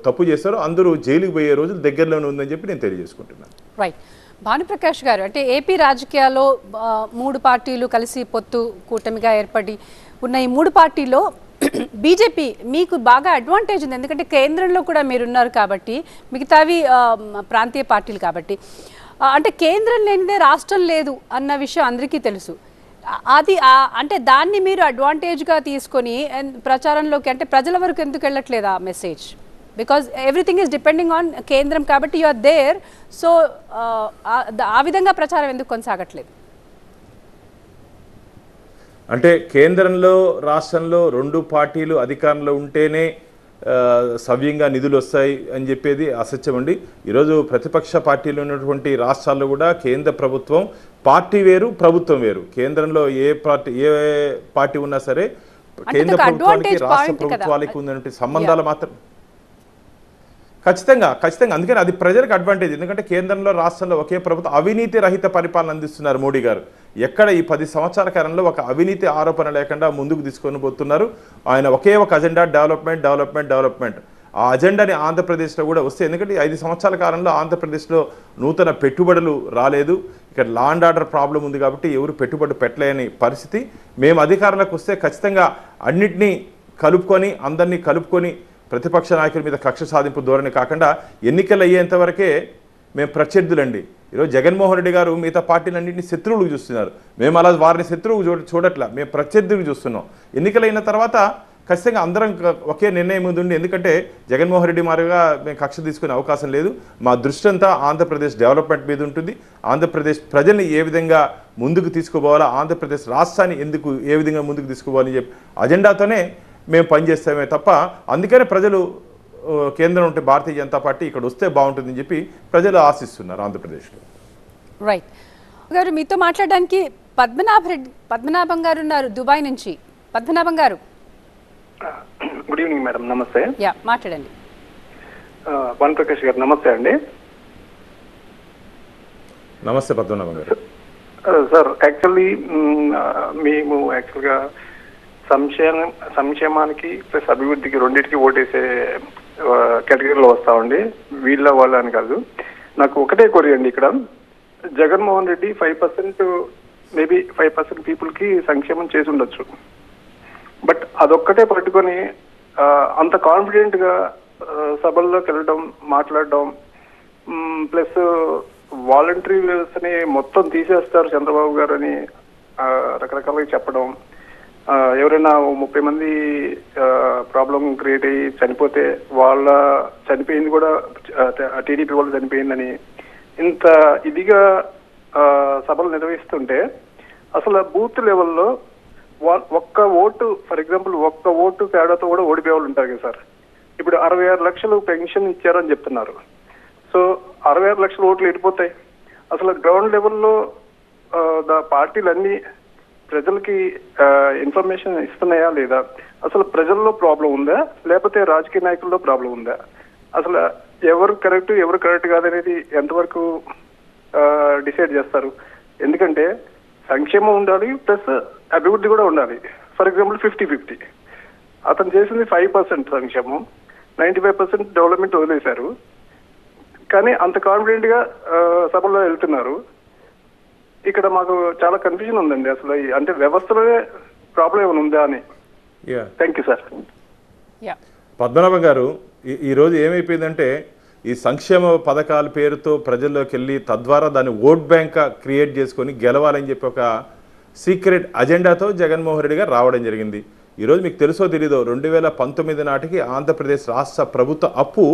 తప్పు చేస్తారో అందరూ జైలుకి పోయే రోజులు దగ్గరలోనే ఉందని చెప్పి నేను తెలియజేసుకుంటున్నాను. రైట్. భానుప్రకాష్ గారు, అంటే ఏపీ రాజకీయాల్లో 3 పార్టీలు కలిసి పొత్తు కూటమిగా ఏర్పడి ఉన్న ఈ 3 పార్టీల్లో బీజేపీ మీకు బాగా అడ్వాంటేజ్ ఉంది. ఎందుకంటే కేంద్రంలో కూడా మీరున్నారు కాబట్టి, మిగతావి ప్రాంతీయ పార్టీలు కాబట్టి. అంటే కేంద్రం లేనిదే రాష్ట్రం లేదు అన్న విషయం అందరికీ తెలుసు. అది అంటే దాన్ని మీరు అడ్వాంటేజ్గా తీసుకొని ప్రచారంలోకి, అంటే ప్రజల వరకు ఎందుకు వెళ్ళట్లేదు ఆ message? Because everything is depending on కేంద్రం కాబట్టి యు ఆర్ దేర్. సో ఆ విధంగా ప్రచారం ఎందుకు కొనసాగట్లేదు? అంటే కేంద్రంలో రాష్ట్రంలో 2 పార్టీలు అధికారంలో ఉంటేనే సవ్యంగా నిధులు వస్తాయి అని చెప్పేది అసత్యం అండి. ఈరోజు ప్రతిపక్ష పార్టీలు ఉన్నటువంటి రాష్ట్రాల్లో కూడా కేంద్ర ప్రభుత్వం పార్టీ వేరు, ప్రభుత్వం వేరు. కేంద్రంలో ఏ పార్టీ ఉన్నా సరే కేంద్ర ప్రభుత్వానికి రాష్ట్ర ప్రభుత్వాలకి ఉన్నటువంటి సంబంధాలు మాత్రం ఖచ్చితంగా అందుకని అది ప్రజలకు అడ్వాంటేజ్. ఎందుకంటే కేంద్రంలో రాష్ట్రంలో ఒకే ప్రభుత్వం అవినీతి రహిత పరిపాలన అందిస్తున్నారు మోడీ గారు. ఎక్కడ ఈ 10 సంవత్సరాల కాలంలో ఒక అవినీతి ఆరోపణ లేకుండా ముందుకు తీసుకొని పోతున్నారు. ఆయన ఒకే ఒక అజెండా, డెవలప్మెంట్. ఆ అజెండాని ఆంధ్రప్రదేశ్లో కూడా వస్తే, ఎందుకంటే 5 సంవత్సరాల కాలంలో ఆంధ్రప్రదేశ్లో నూతన పెట్టుబడులు రాలేదు. ఇక్కడ లా అండ్ ఆర్డర్ ప్రాబ్లం ఉంది కాబట్టి ఎవరు పెట్టుబడి పెట్టలేని పరిస్థితి. మేము అధికారంలోకి వస్తే ఖచ్చితంగా అన్నిటినీ కలుపుకొని, అందరినీ కలుపుకొని ప్రతిపక్ష నాయకుల మీద కక్ష సాధింపు ధోరణి కాకుండా ఎన్నికలు అయ్యేంత వరకే మేము ప్రత్యర్థులండి. ఈరోజు జగన్మోహన్ రెడ్డి గారు మిగతా పార్టీలన్నింటినీ శత్రువులకు చూస్తున్నారు. మేము అలా వారిని శత్రువుకు చూడట్లా, మేము ప్రత్యర్థులకు చూస్తున్నాం. ఎన్నికలైన తర్వాత ఖచ్చితంగా అందరం ఒకే నిర్ణయం ముందుండి, ఎందుకంటే జగన్మోహన్ రెడ్డి మారుగా మేము కక్ష తీసుకునే అవకాశం లేదు. మా దృష్టి అంతా ఆంధ్రప్రదేశ్ డెవలప్మెంట్ మీద ఉంటుంది. ఆంధ్రప్రదేశ్ ప్రజల్ని ఏ విధంగా ముందుకు తీసుకుపోవాలా, ఆంధ్రప్రదేశ్ రాష్ట్రాన్ని ఏ విధంగా ముందుకు తీసుకుపోవాలని చెప్పి అజెండాతోనే మేము పనిచేస్తామే తప్ప, అందుకనే ప్రజలు కేంద్రం ఉంటే భారతీయ జనతా పార్టీ ఇక్కడ వస్తే బాగుంటుందని చెప్పి ప్రజలు ఆశిస్తున్నారు ఆంధ్రప్రదేశ్లో. రైట్ గారు, మీతో మాట్లాడడానికి పద్మనాభం గారు ఉన్నారు దుబాయ్ నుంచి. పద్మనాభం గారు, గుడ్ ఈవినింగ్ మేడం. నమస్తే. మాట్లాడండి. భానుప్రకాష్ గారు నమస్తే అండి. నమస్తే పద్మనాభం గారు. సార్, మేము యాక్చువల్గా సంక్షేమానికి ప్లస్ అభివృద్ధికి రెండింటికి ఓటేసే కేటగిరీలో వస్తామండి. వీళ్ళ వాళ్ళ అని కాదు. నాకు ఒకటే కోరి అండి, ఇక్కడ జగన్మోహన్ రెడ్డి 5% మేబీ 5% పీపుల్కి సంక్షేమం చేసి ఉండొచ్చు. బట్ అదొక్కటే పట్టుకొని అంత కాన్ఫిడెంట్గా సభల్లోకి వెళ్ళడం, మాట్లాడడం, ప్లస్ వాలంటరీ వ్యవస్థని మొత్తం తీసేస్తారు చంద్రబాబు గారు అని రకరకాలుగా చెప్పడం, ఎవరైనా 30 మంది ప్రాబ్లం క్రియేట్ అయ్యి చనిపోతే చనిపోయింది కూడా టీడీపీ వాళ్ళు చనిపోయిందని ఇంత ఇదిగా సభలు నిర్వహిస్తుంటే, అసలు బూత్ లెవెల్లో ఒక్క ఓటు, ఫర్ ఎగ్జాంపుల్ ఒక్క ఓటు తేడాతో కూడా ఓడిపోయే వాళ్ళు ఉంటారు కదా సార్. ఇప్పుడు 66 లక్షలు పెన్షన్ ఇచ్చారని చెప్తున్నారు. సో 66 లక్షల ఓట్లు ఎడిపోతాయి. అసలు గ్రౌండ్ లెవెల్లో పార్టీలన్నీ ప్రజలకి ఇన్ఫర్మేషన్ ఇస్తున్నాయా లేదా, అసలు ప్రజల్లో ప్రాబ్లం ఉందా లేకపోతే రాజకీయ నాయకుల్లో ప్రాబ్లం ఉందా, అసలు ఎవరు కరెక్ట్ ఎవరు కరెక్ట్ కాదనేది ఎంతవరకు డిసైడ్ చేస్తారు? ఎందుకంటే సంక్షేమం ఉండాలి ప్లస్ అభివృద్ధి కూడా ఉండాలి. ఫర్ ఎగ్జాంపుల్ 50-50 అతను చేసింది 5% సంక్షేమం, 95% డెవలప్మెంట్ వదిలేశారు. కానీ అంత కాన్ఫిడెంట్ గా సభలో వెళ్తున్నారు. ఇక్కడ మాకు చాలా కన్ఫ్యూజన్ ఉందండి. అసలు అంటే వ్యవస్థలోనే ప్రాబ్లం ఏమైనా ఉందా అని. Thank you sir. పద్మనాభం గారు, ఈరోజు ఏమైపోయిందంటే ఈ సంక్షేమ పథకాల పేరుతో ప్రజల్లోకి వెళ్ళి తద్వారా దాన్ని ఓట్ బ్యాంక్ క్రియేట్ చేసుకొని గెలవాలని చెప్పి ఒక సీక్రెట్ అజెండాతో జగన్మోహన్ రెడ్డి గారు రావడం జరిగింది. ఈరోజు మీకు తెలుసో తెలీదో 2019 నాటికి ఆంధ్రప్రదేశ్ రాష్ట్ర ప్రభుత్వ అప్పు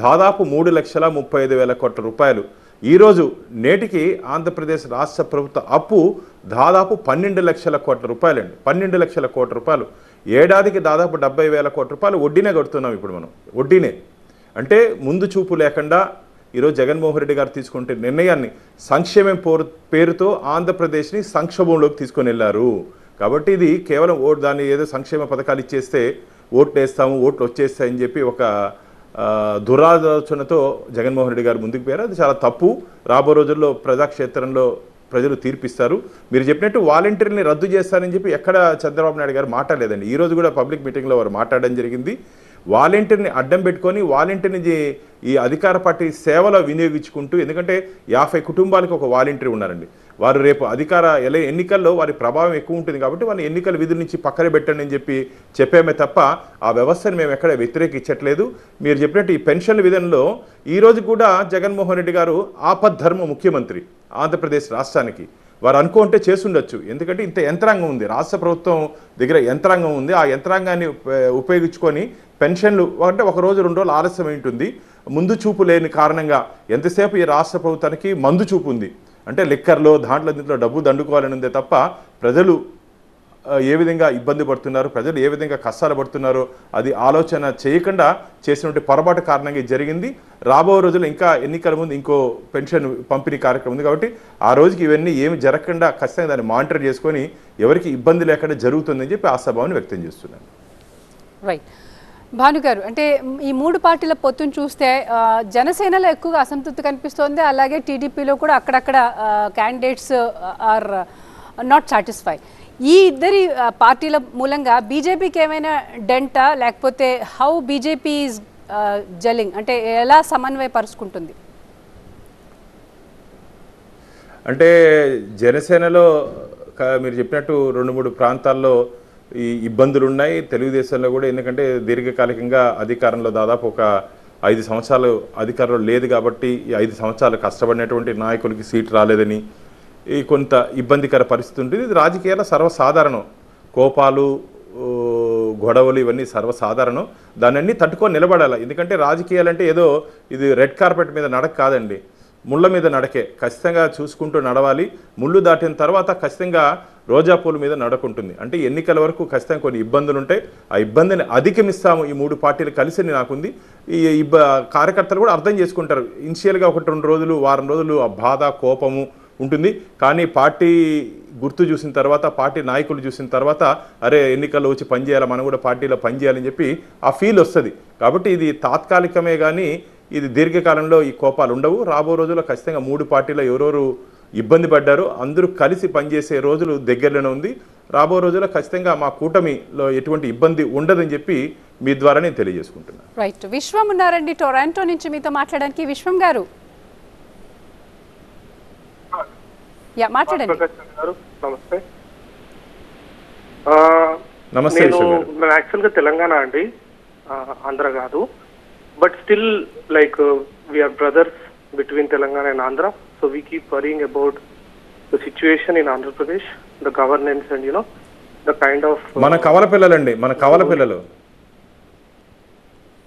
దాదాపు 3,35,000 కోట్ల రూపాయలు. ఈరోజు నేటికి ఆంధ్రప్రదేశ్ రాష్ట్ర ప్రభుత్వ అప్పు దాదాపు 12 లక్షల కోట్ల రూపాయలండి. 12 లక్షల కోట్ల రూపాయలు. ఏడాదికి దాదాపు 70,000 కోట్ల రూపాయలు వడ్డీనే కడుతున్నాం ఇప్పుడు మనం. వడ్డీనే అంటే ముందు చూపు లేకుండా ఈరోజు జగన్మోహన్ రెడ్డి గారు తీసుకుంటే నిర్ణయాన్ని సంక్షేమం పేరుతో ఆంధ్రప్రదేశ్ని సంక్షోభంలోకి తీసుకొని వెళ్ళారు. కాబట్టి ఇది కేవలం దాన్ని ఏదో సంక్షేమ పథకాలు ఇచ్చేస్తే ఓట్లు వేస్తాము, ఓట్లు వచ్చేస్తాయని చెప్పి ఒక దురాలోచనతో జగన్మోహన్ రెడ్డి గారు ముందుకు పోయారు. అది చాలా తప్పు. రాబో రోజుల్లో ప్రజాక్షేత్రంలో ప్రజలు తీర్పిస్తారు. మీరు చెప్పినట్టు వాలంటీర్ని రద్దు చేస్తారని చెప్పి ఎక్కడ చంద్రబాబు నాయుడు గారు మాట్లాడలేదండి. ఈరోజు కూడా పబ్లిక్ మీటింగ్లో వారు మాట్లాడడం జరిగింది. వాలంటీర్ని అడ్డం పెట్టుకొని వాలంటీర్ని ఈ అధికార పార్టీ సేవలో వినియోగించుకుంటూ, ఎందుకంటే 50 కుటుంబాలకు ఒక వాలంటీర్ ఉన్నారండి. వారు రేపు ఎన్నికల్లో వారి ప్రభావం ఎక్కువ ఉంటుంది కాబట్టి వాళ్ళని ఎన్నికల విధుల నుంచి పక్కన పెట్టండి అని చెప్పామే తప్ప ఆ వ్యవస్థను మేము ఎక్కడ వ్యతిరేకించట్లేదు. మీరు చెప్పినట్టు ఈ పెన్షన్ల విధానంలో ఈరోజు కూడా జగన్మోహన్ రెడ్డి గారు ఆపద్ధర్మ ముఖ్యమంత్రి ఆంధ్రప్రదేశ్ రాష్ట్రానికి. వారు అనుకుంటే చేసుండొచ్చు. ఎందుకంటే ఇంత యంత్రాంగం ఉంది, రాష్ట్ర ప్రభుత్వం దగ్గర యంత్రాంగం ఉంది. ఆ యంత్రాంగాన్ని ఉపయోగించుకొని పెన్షన్లు అంటే 1 రోజు 2 రోజులు ఆలస్యం ఉంటుంది. ముందు చూపు లేని కారణంగా ఎంతసేపు ఈ రాష్ట్ర ప్రభుత్వానికి మందు చూపు ఉంది. అంటే లిక్కర్లో దీంట్లో డబ్బు దండుకోవాలని ఉందే తప్ప ప్రజలు ఏ విధంగా ఇబ్బంది పడుతున్నారు, ప్రజలు ఏ విధంగా కష్టాలు పడుతున్నారో అది ఆలోచన చేయకుండా చేసినటువంటి పొరపాటు కారణంగా జరిగింది. రాబో రోజుల్లో ఇంకా ఎన్నికల ముందు ఇంకో పెన్షన్ పంపిణీ కార్యక్రమం ఉంది కాబట్టి ఆ రోజుకి ఇవన్నీ ఏమి జరగకుండా ఖచ్చితంగా దాన్ని మానిటర్ చేసుకొని ఎవరికి ఇబ్బంది లేకుండా జరుగుతుందని చెప్పి ఆశాభావాన్ని వ్యక్తం చేస్తున్నాను. రైట్ భానుగారు, అంటే ఈ 3 పార్టీల పొత్తును చూస్తే జనసేనలో ఎక్కువగా అసంతృప్తి కనిపిస్తోంది. అలాగే టీడీపీలో కూడా అక్కడక్కడ క్యాండిడేట్స్ ఆర్ నాట్ సాటిస్ఫై. ఈ ఇద్దరి పార్టీల మూలంగా బీజేపీకి ఏమైనా డెంటా, లేకపోతే హౌ బీజేపీ ఈజ్ జెల్లింగ్, అంటే ఎలా సమన్వయపరుచుకుంటుంది? అంటే జనసేనలో మీరు చెప్పినట్టు 2-3 ప్రాంతాల్లో ఈ ఇబ్బందులు ఉన్నాయి. తెలుగుదేశంలో కూడా ఎందుకంటే దీర్ఘకాలికంగా అధికారంలో దాదాపు ఒక 5 సంవత్సరాలు అధికారంలో లేదు కాబట్టి ఈ 5 సంవత్సరాలు కష్టపడినటువంటి నాయకులకి సీట్ రాలేదని ఈ కొంత ఇబ్బందికర పరిస్థితి ఉంటుంది. ఇది రాజకీయాల సర్వసాధారణం. కోపాలు, గొడవలు ఇవన్నీ సర్వసాధారణం. దాన్ని తట్టుకొని నిలబడాలి. ఎందుకంటే రాజకీయాలంటే ఏదో ఇది రెడ్ కార్పెట్ మీద నడక కాదండి, ముళ్ళ మీద నడకే. ఖచ్చితంగా చూసుకుంటూ నడవాలి. ముళ్ళు దాటిన తర్వాత ఖచ్చితంగా రోజాపూల మీద నడకుంటుంది. అంటే ఎన్నికల వరకు ఖచ్చితంగా కొన్ని ఇబ్బందులు ఉంటాయి. ఆ ఇబ్బందిని అధిగమిస్తాము ఈ 3 పార్టీలు కలిసి నాకుంది. ఈ కార్యకర్తలు కూడా అర్థం చేసుకుంటారు. ఇనిషియల్గా 1-2 రోజులు, వారం రోజులు ఆ బాధ, కోపము ఉంటుంది. కానీ పార్టీ గుర్తు చూసిన తర్వాత, పార్టీ నాయకులు చూసిన తర్వాత అరే ఎన్నికల్లో వచ్చి పనిచేయాలి, మనం కూడా పార్టీలో పనిచేయాలని చెప్పి ఆ ఫీల్ వస్తుంది. కాబట్టి ఇది తాత్కాలికమే కానీ ఇది దీర్ఘకాలంలో ఈ కోపాలు ఉండవు. రాబో రోజుల్లో ఖచ్చితంగా 3 పార్టీలో ఎవరెవరు ఇబ్బంది పడ్డారో అందరూ కలిసి పనిచేసే రోజులు దగ్గరలోనే ఉంది. రాబో రోజుల్లో ఖచ్చితంగా మా కూటమిలో ఎటువంటి ఇబ్బంది ఉండదని చెప్పి మీ ద్వారా నేను తెలియజేసుకుంటున్నాను. రైట్, విశ్వం ఉన్నారండి టొరాంటో నుంచి మీతో మాట్లాడడానికి. విశ్వం గారు మాట్లాడండి. నమస్తే. నమస్తే. నేను యాక్చువల్గా తెలంగాణ అండి, ఆంధ్ర కాదు. But still like we are brothers between Telangana and Andhra, so we keep worrying about the situation in Andhra Pradesh, the governance and the kind of మన కవల పిల్లలండి, మన కవల పిల్లలు.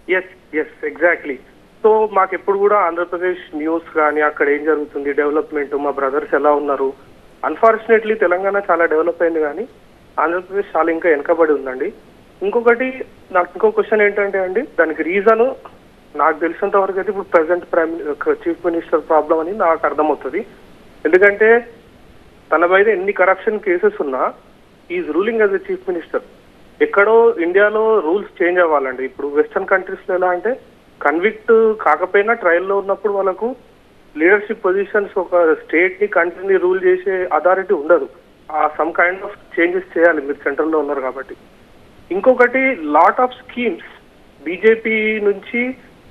yes exactly. సో మాకు ఎప్పుడు కూడా ఆంధ్రప్రదేశ్ న్యూస్ కానీ అక్కడ ఏం జరుగుతుంది, డెవలప్మెంట్, మా బ్రదర్స్ ఎలా ఉన్నారు. అన్ఫార్చునేట్లీ తెలంగాణ చాలా డెవలప్ అయింది కానీ ఆంధ్రప్రదేశ్ చాలా ఇంకా వెనకబడి ఉందండి. ఇంకొకటి నాకు ఇంకో క్వశ్చన్ ఏంటంటే అండి, దానికి రీజన్ నాకు తెలిసినంత వరకు అయితే ఇప్పుడు ప్రెసెంట్ చీఫ్ మినిస్టర్ ప్రాబ్లం అని నాకు అర్థమవుతుంది. ఎందుకంటే తన మీద ఎన్ని కరప్షన్ కేసెస్ ఉన్నా is ruling as a chief minister. ఎక్కడో ఇండియాలో రూల్స్ చేంజ్ అవ్వాలండి. ఇప్పుడు వెస్టర్న్ కంట్రీస్ లో ఎలా అంటే కన్విక్ట్ కాకపోయినా ట్రయల్లో ఉన్నప్పుడు వాళ్ళకు లీడర్షిప్ పొజిషన్స్ ఒక స్టేట్ ని కంట్రీని రూల్ చేసే అథారిటీ ఉండదు. సమ్ కైండ్ ఆఫ్ చేంజెస్ చేయాలి, మీరు సెంట్రల్ లో ఉన్నారు కాబట్టి. ఇంకొకటి లాట్ ఆఫ్ స్కీమ్స్ బీజేపీ నుంచి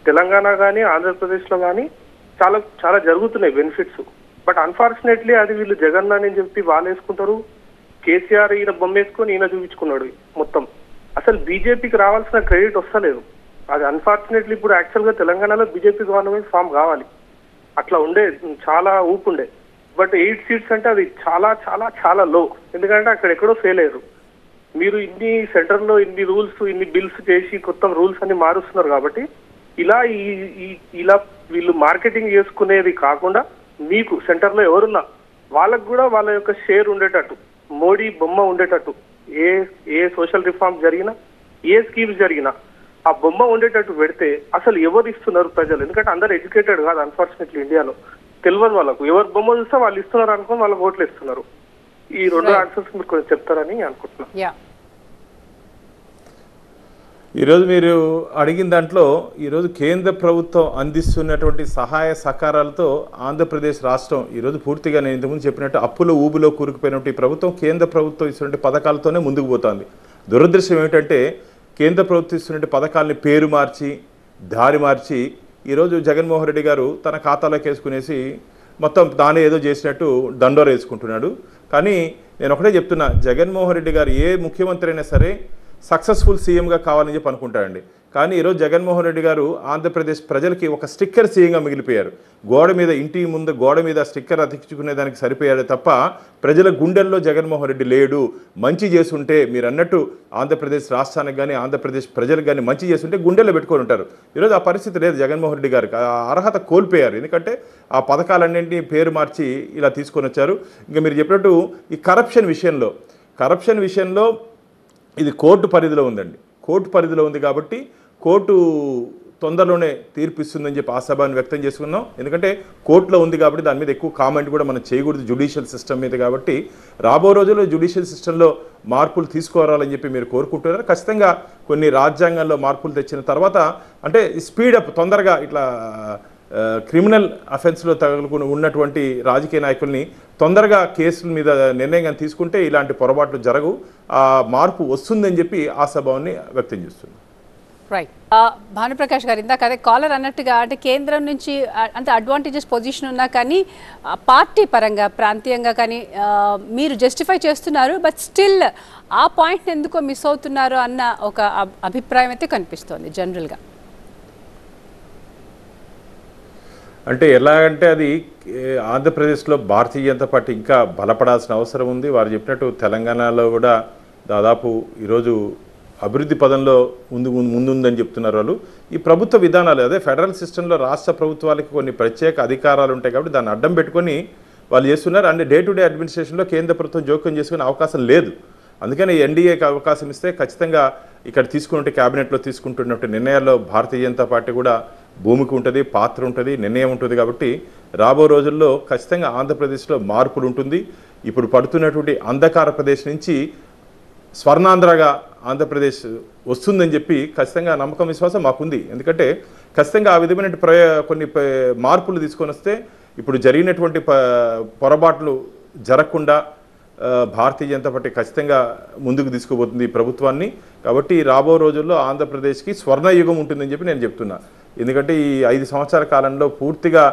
తెలంగాణ కానీ ఆంధ్రప్రదేశ్ లో కానీ చాలా చాలా జరుగుతున్నాయి బెనిఫిట్స్. బట్ అన్ఫార్చునేట్లీ అది వీళ్ళు జగన్ అని చెప్పి వాళ్ళు వేసుకుంటారు. కేసీఆర్ ఈయన బొమ్మ వేసుకొని ఈయన చూపించుకున్నాడు మొత్తం. అసలు బీజేపీకి రావాల్సిన క్రెడిట్ వస్తలేదు. అది అన్ఫార్చునేట్లీ ఇప్పుడు యాక్చువల్ గా తెలంగాణలో బీజేపీ గవర్నమెంట్ ఫామ్ కావాలి, అట్లా ఉండే చాలా ఊపు ఉండే. బట్ 8 సీట్స్ అంటే అది చాలా చాలా చాలా లో. ఎందుకంటే అక్కడ ఎక్కడో ఫెయిల్ అయ్యారు. మీరు ఇన్ని సెంటర్ లో ఇన్ని రూల్స్ ఇన్ని బిల్స్ చేసి కొత్త రూల్స్ అన్ని మారుస్తున్నారు కాబట్టి ఇలా ఇలా వీళ్ళు మార్కెటింగ్ చేసుకునేది కాకుండా మీకు సెంటర్ లో ఎవరున్నా వాళ్ళకు కూడా వాళ్ళ యొక్క షేర్ ఉండేటట్టు, మోడీ బొమ్మ ఉండేటట్టు, ఏ సోషల్ రిఫార్మ్ జరిగినా ఏ స్కీమ్స్ జరిగినా ఆ బొమ్మ ఉండేటట్టు పెడితే అసలు ఎవరు ఇస్తున్నారు ప్రజలు. ఎందుకంటే అందరు ఎడ్యుకేటెడ్ కాదు అన్ఫార్చునేట్లీ ఇండియాలో, తెలియదు వాళ్ళకు. ఎవరు బొమ్మ చూస్తే వాళ్ళు ఇస్తున్నారు అనుకుని వాళ్ళకి ఓట్లు ఇస్తున్నారు. ఈ 2 ఆన్సర్స్ మీరు కొంచెం చెప్తారని అనుకుంటున్నాను. ఈరోజు మీరు అడిగిన దాంట్లో ఈరోజు కేంద్ర ప్రభుత్వం అందిస్తున్నటువంటి సహాయ సహకారాలతో ఆంధ్రప్రదేశ్ రాష్ట్రం ఈరోజు పూర్తిగా నేను ఇంతకుముందు చెప్పినట్టు అప్పుల ఊబిలో కూరుకుపోయినటువంటి ప్రభుత్వం కేంద్ర ప్రభుత్వం ఇస్తున్న పథకాలతోనే ముందుకు పోతుంది. దురదృష్టం ఏమిటంటే కేంద్ర ప్రభుత్వం ఇస్తున్న పథకాలని పేరు మార్చి దారి మార్చి ఈరోజు జగన్మోహన్ రెడ్డి గారు తన ఖాతాలోకి వేసుకునేసి మొత్తం తానే ఏదో చేసినట్టు దండోర వేసుకుంటున్నాడు. కానీ నేను ఒకటే చెప్తున్నా, జగన్మోహన్ రెడ్డి గారు ఏ ముఖ్యమంత్రి అయినా సరే సక్సెస్ఫుల్ సీఎంగా కావాలని చెప్పి అనుకుంటాడండి. కానీ ఈరోజు జగన్మోహన్ రెడ్డి గారు ఆంధ్రప్రదేశ్ ప్రజలకి ఒక స్టిక్కర్ సీఎంగా మిగిలిపోయారు. గోడ మీద ఇంటి ముందు గోడ మీద స్టిక్కర్ అతికించుకునే దానికి సరిపోయాడు తప్ప ప్రజల గుండెల్లో జగన్మోహన్ రెడ్డి లేడు. మంచి చేస్తుంటే మీరు అన్నట్టు ఆంధ్రప్రదేశ్ రాష్ట్రానికి కానీ ఆంధ్రప్రదేశ్ ప్రజలకు కానీ మంచి చేస్తుంటే గుండెల్లో పెట్టుకొని ఉంటారు. ఈరోజు ఆ పరిస్థితి లేదు జగన్మోహన్ రెడ్డి గారికి. ఆ అర్హత కోల్పోయారు. ఎందుకంటే ఆ పథకాలన్నింటినీ పేరు మార్చి ఇలా తీసుకొని వచ్చారు. ఇంకా మీరు చెప్పినట్టు ఈ కరప్షన్ విషయంలో ఇది కోర్టు పరిధిలో ఉందండి. కోర్టు పరిధిలో ఉంది కాబట్టి కోర్టు తొందరలోనే తీర్పు ఇస్తుందని చెప్పి ఆశాభావాన్ని వ్యక్తం చేసుకున్నాం. ఎందుకంటే కోర్టులో ఉంది కాబట్టి దాని మీద ఎక్కువ కామెంట్ కూడా మనం చేయకూడదు జ్యుడిషియల్ సిస్టమ్ మీద. కాబట్టి రాబో రోజుల్లో జ్యుడిషియల్ సిస్టంలో మార్పులు తీసుకురావాలని చెప్పి మీరు కోరుకుంటున్నారు. ఖచ్చితంగా కొన్ని రాజ్యాంగంలో మార్పులు తెచ్చిన తర్వాత అంటే స్పీడప్ తొందరగా ఇట్లా క్రిమినల్ అఫెన్స్లో తగులుకుని ఉన్నటువంటి రాజకీయ నాయకుల్ని తొందరగా కేసుల మీద నిర్ణయం తీసుకుంటే ఇలాంటి పొరపాట్లు జరగవు, ఆ మార్పు వస్తుందని చెప్పి ఆశాభావాన్ని వ్యక్తం చేస్తుంది. రైట్. భానుప్రకాష్ గారు ఇందాక అదే కాలర్ అన్నట్టుగా అంటే కేంద్రం నుంచి అంటే అడ్వాంటేజెస్ పొజిషన్ ఉన్నా కానీ పార్టీ పరంగా ప్రాంతీయంగా కానీ మీరు జస్టిఫై చేస్తున్నారు. బట్ స్టిల్ ఆ పాయింట్ ఎందుకో మిస్ అవుతున్నారు అన్న ఒక అభిప్రాయం అయితే కనిపిస్తోంది జనరల్గా. అంటే ఎలాగంటే అది ఆంధ్రప్రదేశ్లో భారతీయ జనతా పార్టీ ఇంకా బలపడాల్సిన అవసరం ఉంది. వారు చెప్పినట్టు తెలంగాణలో కూడా దాదాపు ఈరోజు అభివృద్ధి పదంలో ముందుందని చెప్తున్నారు వాళ్ళు. ఈ ప్రభుత్వ విధానాలు అదే ఫెడరల్ సిస్టంలో రాష్ట్ర ప్రభుత్వాలకి కొన్ని ప్రత్యేక అధికారాలు ఉంటాయి కాబట్టి దాన్ని అడ్డం పెట్టుకొని వాళ్ళు చేస్తున్నారు. అంటే డే టు డే అడ్మినిస్ట్రేషన్లో కేంద్ర ప్రభుత్వం జోక్యం చేసుకునే అవకాశం లేదు. అందుకని ఎన్డీఏకి అవకాశం ఇస్తే ఖచ్చితంగా ఇక్కడ తీసుకున్నట్టు క్యాబినెట్లో తీసుకుంటున్నట్టు నిర్ణయాల్లో భారతీయ జనతా పార్టీ కూడా భూమికి ఉంటుంది, పాత్ర ఉంటుంది, నిర్ణయం ఉంటుంది. కాబట్టి రాబో రోజుల్లో ఖచ్చితంగా ఆంధ్రప్రదేశ్లో మార్పులు ఉంటుంది. ఇప్పుడు పడుతున్నటువంటి అంధకార ప్రదేశ్ నుంచి స్వర్ణాంధ్రగా ఆంధ్రప్రదేశ్ వస్తుందని చెప్పి ఖచ్చితంగా నమ్మకం విశ్వాసం మాకుంది. ఎందుకంటే ఖచ్చితంగా ఆ విధమైన కొన్ని మార్పులు తీసుకొని వస్తే ఇప్పుడు జరిగినటువంటి పొరపాట్లు జరగకుండా భారతీయ జనతా పార్టీ ఖచ్చితంగా ముందుకు తీసుకుపోతుంది ప్రభుత్వాన్ని. కాబట్టి రాబో రోజుల్లో ఆంధ్రప్రదేశ్కి స్వర్ణయుగం ఉంటుందని చెప్పి నేను చెప్తున్నా. ఎందుకంటే ఈ 5 సంవత్సరాల కాలంలో పూర్తిగా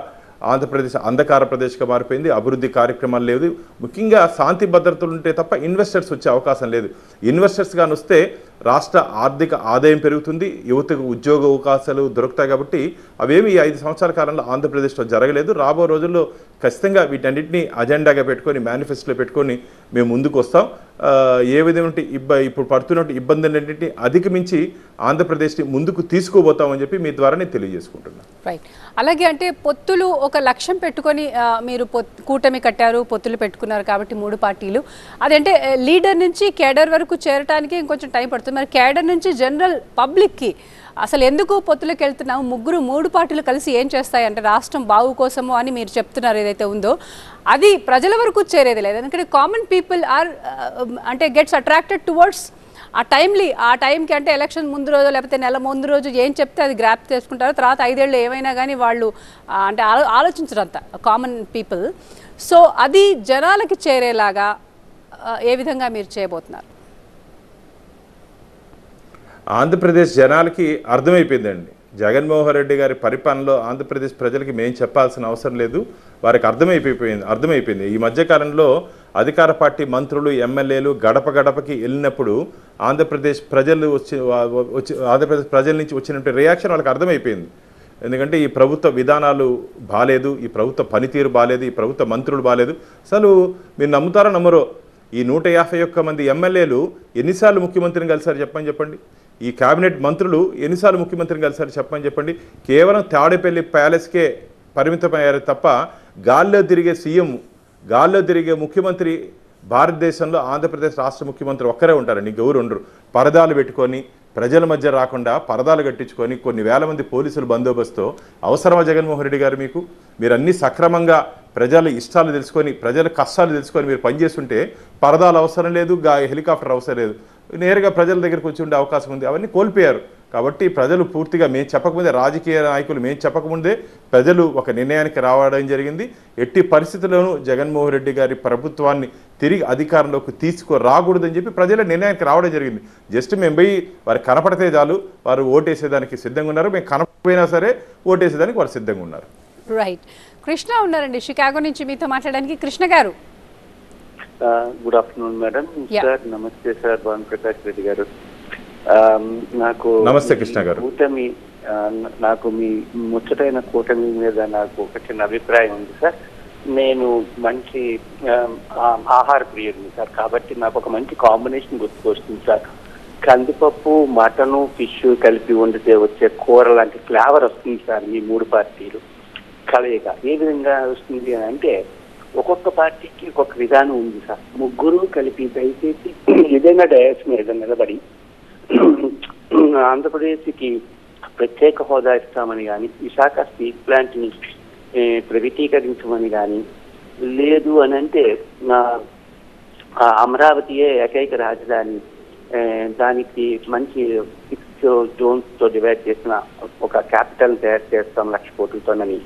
ఆంధ్రప్రదేశ్ అంధకార ప్రదేశ్గా మారిపోయింది. అభివృద్ధి కార్యక్రమాలు లేదు. ముఖ్యంగా శాంతి భద్రతలు ఉంటే తప్ప ఇన్వెస్టర్స్ వచ్చే అవకాశం లేదు. ఇన్వెస్టర్స్ కానీ వస్తే రాష్ట్ర ఆర్థిక ఆదాయం పెరుగుతుంది, యువతకు ఉద్యోగ అవకాశాలు దొరుకుతాయి. కాబట్టి అవేమి 5 సంవత్సరాల కాలంలో ఆంధ్రప్రదేశ్లో జరగలేదు. రాబో రోజుల్లో ఖచ్చితంగా వీటన్నిటిని అజెండాగా పెట్టుకొని మేనిఫెస్టోలో పెట్టుకొని మేము ముందుకు వస్తాం. ఏ విధమైన ఇప్పుడు పడుతున్నట్టు ఇబ్బందులన్నింటినీ అధిగమించి ఆంధ్రప్రదేశ్ని ముందుకు తీసుకుపోతామని చెప్పి మీ ద్వారా నేను తెలియజేసుకుంటున్నాను. రైట్. అలాగే అంటే పొత్తులు ఒక లక్ష్యం పెట్టుకొని మీరు కూటమి కట్టారు, పొత్తులు పెట్టుకున్నారు కాబట్టి 3 పార్టీలు. అదంటే లీడర్ నుంచి కేడర్ వరకు చేరడానికి ఇంకొంచెం టైం పడుతుంది. మరి కేడర్ నుంచి జనరల్ పబ్లిక్కి అసలు ఎందుకు పొత్తులకు వెళ్తున్నాము, 3 పార్టీలు కలిసి ఏం చేస్తాయి అంటే రాష్ట్రం బాగు కోసము అని మీరు చెప్తున్నారు ఏదైతే ఉందో అది ప్రజల వరకు చేరేది లేదు. ఎందుకంటే కామన్ పీపుల్ ఆర్ అంటే గెట్స్ అట్రాక్టెడ్ టువర్డ్స్ ఆ టైంకి అంటే ఎలక్షన్ ముందు రోజు లేకపోతే నెల ముందు రోజు ఏం చెప్తే అది గ్రాప్ చేసుకుంటారు. తర్వాత 5 ఏళ్ళు ఏమైనా కానీ వాళ్ళు అంటే ఆలోచించరంత కామన్ పీపుల్. సో అది జనాలకి చేరేలాగా ఏ విధంగా మీరు చేయబోతున్నారు? ఆంధ్రప్రదేశ్ జనాలకి అర్థమైపోయిందండి. జగన్మోహన్ రెడ్డి గారి పరిపాలనలో ఆంధ్రప్రదేశ్ ప్రజలకి మేము చెప్పాల్సిన అవసరం లేదు, వారికి అర్థమైపోయింది. ఈ మధ్యకాలంలో అధికార పార్టీ మంత్రులు, ఎమ్మెల్యేలు గడప గడపకి వెళ్ళినప్పుడు ఆంధ్రప్రదేశ్ ప్రజల నుంచి వచ్చినటువంటి రియాక్షన్ వాళ్ళకి అర్థమైపోయింది. ఎందుకంటే ఈ ప్రభుత్వ విధానాలు బాలేదు, ఈ ప్రభుత్వ పనితీరు బాలేదు, ఈ ప్రభుత్వ మంత్రులు బాలేదు. అసలు మీరు నమ్ముతారో నమ్మరో, ఈ 151 మంది ఎమ్మెల్యేలు ఎన్నిసార్లు ముఖ్యమంత్రిని కలిసారు చెప్పండి. ఈ కేబినెట్ మంత్రులు ఎన్నిసార్లు ముఖ్యమంత్రిని కలిసారు చెప్పండి. కేవలం తాడేపల్లి ప్యాలెస్కే పరిమితమయ్యారు తప్ప గాల్లో తిరిగే సీఎం, గాల్లో తిరిగే ముఖ్యమంత్రి భారతదేశంలో ఆంధ్రప్రదేశ్ రాష్ట్ర ముఖ్యమంత్రి ఒక్కరే ఉంటారు. ఇంకెవరు ఉండరు. పరదాలు పెట్టుకొని ప్రజల మధ్య రాకుండా పరదాలు కట్టించుకొని కొన్ని వేల మంది పోలీసులు బందోబస్తు అవసరమా జగన్మోహన్ రెడ్డి గారు? మీరు అన్ని సక్రమంగా ప్రజల ఇష్టాలు తెలుసుకొని ప్రజల కష్టాలు తెలుసుకొని మీరు పనిచేస్తుంటే పరదాలు అవసరం లేదు, హెలికాప్టర్ అవసరం లేదు, నేరుగా ప్రజల దగ్గరికి వచ్చి ఉండే అవకాశం ఉంది. అవన్నీ కోల్పోయారు. కాబట్టి ప్రజలు పూర్తిగా మేము చెప్పకముందే, రాజకీయ నాయకులు మేము చెప్పకముందే ప్రజలు ఒక నిర్ణయానికి రావడం జరిగింది. ఎట్టి పరిస్థితుల్లోనూ జగన్మోహన్ రెడ్డి గారి ప్రభుత్వాన్ని తిరిగి అధికారంలోకి తీసుకురాకూడదని చెప్పి ప్రజల నిర్ణయానికి రావడం జరిగింది. జస్ట్ మేము పోయి వారికి కనపడితే చాలు, వారు ఓటేసేదానికి సిద్ధంగా ఉన్నారు. మేము కనపడిపోయినా సరే ఓటేసేదానికి వారు సిద్ధంగా ఉన్నారు. రైట్. కృష్ణ ఉన్నారండి షికాగో నుంచి మీతో మాట్లాడడానికి. కృష్ణ గారు, గుడ్ ఆఫ్టర్నూన్ మేడం. సార్ నమస్తే సార్. భాను ప్రకాష్ రెడ్డి గారు, నమస్తే కృష్ణ గారు. కూటమి, నాకు మీ ముచ్చటైన కూటమి మీద నాకు ఒక చిన్న అభిప్రాయం ఉంది సార్. నేను మంచి ఆహార ప్రియుడిని సార్, కాబట్టి నాకు ఒక మంచి కాంబినేషన్ గుర్తుకొస్తుంది సార్. కందిపప్పు, మటను, ఫిష్ కలిపి వండితే వచ్చే కూర లాంటి ఫ్లేవర్ వస్తుంది సార్ ఈ 3 పార్టీలు కలయిక. ఏ విధంగా వస్తుంది అని అంటే ఒక్కొక్క పార్టీకి ఒక్కొక్క విధానం ఉంది సార్. 3 కలిపి దయచేసి ఏదైనా డయాస్ మీద నిలబడి ఆంధ్రప్రదేశ్కి ప్రత్యేక హోదా ఇస్తామని కానీ, విశాఖ స్టీల్ ప్లాంట్ ని ప్రైవేటీకరించమని కానీ, లేదు అని అంటే అమరావతియే ఏకైక రాజధాని, దానికి మంచి 6 జోన్స్ తో డివైడ్ చేసిన ఒక క్యాపిటల్ తయారు చేస్తాం 1,00,000 కోట్లతోనని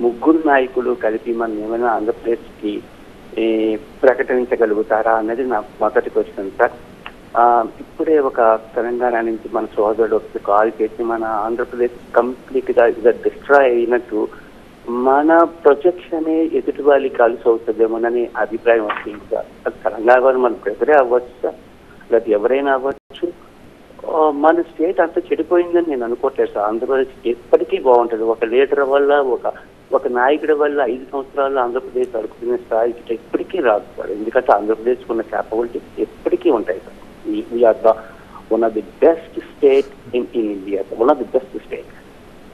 3 నాయకులు కలిపి మనం ఏమైనా ఆంధ్రప్రదేశ్కి ప్రకటించగలుగుతారా అన్నది నా మొదటి క్వశ్చన్ సార్. ఇప్పుడే ఒక తెలంగాణ నుంచి మన సోదరుడు ఒకటి కాల్ చేసి మన ఆంధ్రప్రదేశ్ కంప్లీట్ గా ఇక డిస్ట్రాయ్ అయినట్టు మన ప్రొజెక్షన్ ఎదుటి వాళ్ళకి కలిసి అవుతుందేమోనని అభిప్రాయం వస్తుంది సార్. అది తెలంగాణ వాళ్ళు మన ప్రజలే అవ్వచ్చు సార్, లేదా ఎవరైనా అవ్వచ్చు. మన స్టేట్ అంతా చెడిపోయిందని నేను అనుకోవట్లేదు సార్. ఆంధ్రప్రదేశ్ ఎప్పటికీ బాగుంటుంది. ఒక లీడర్ వల్ల, ఒక నాయకుడి వల్ల 5 సంవత్సరాల్లో ఆంధ్రప్రదేశ్ అడుగుతున్న స్థాయికి ఎప్పటికీ రాదు సార్. ఎందుకంటే ఆంధ్రప్రదేశ్ ఉన్న క్యాపబిలిటీ ఎప్పటికీ ఉంటాయి sir. We are the one of the best state in India, one of the best state.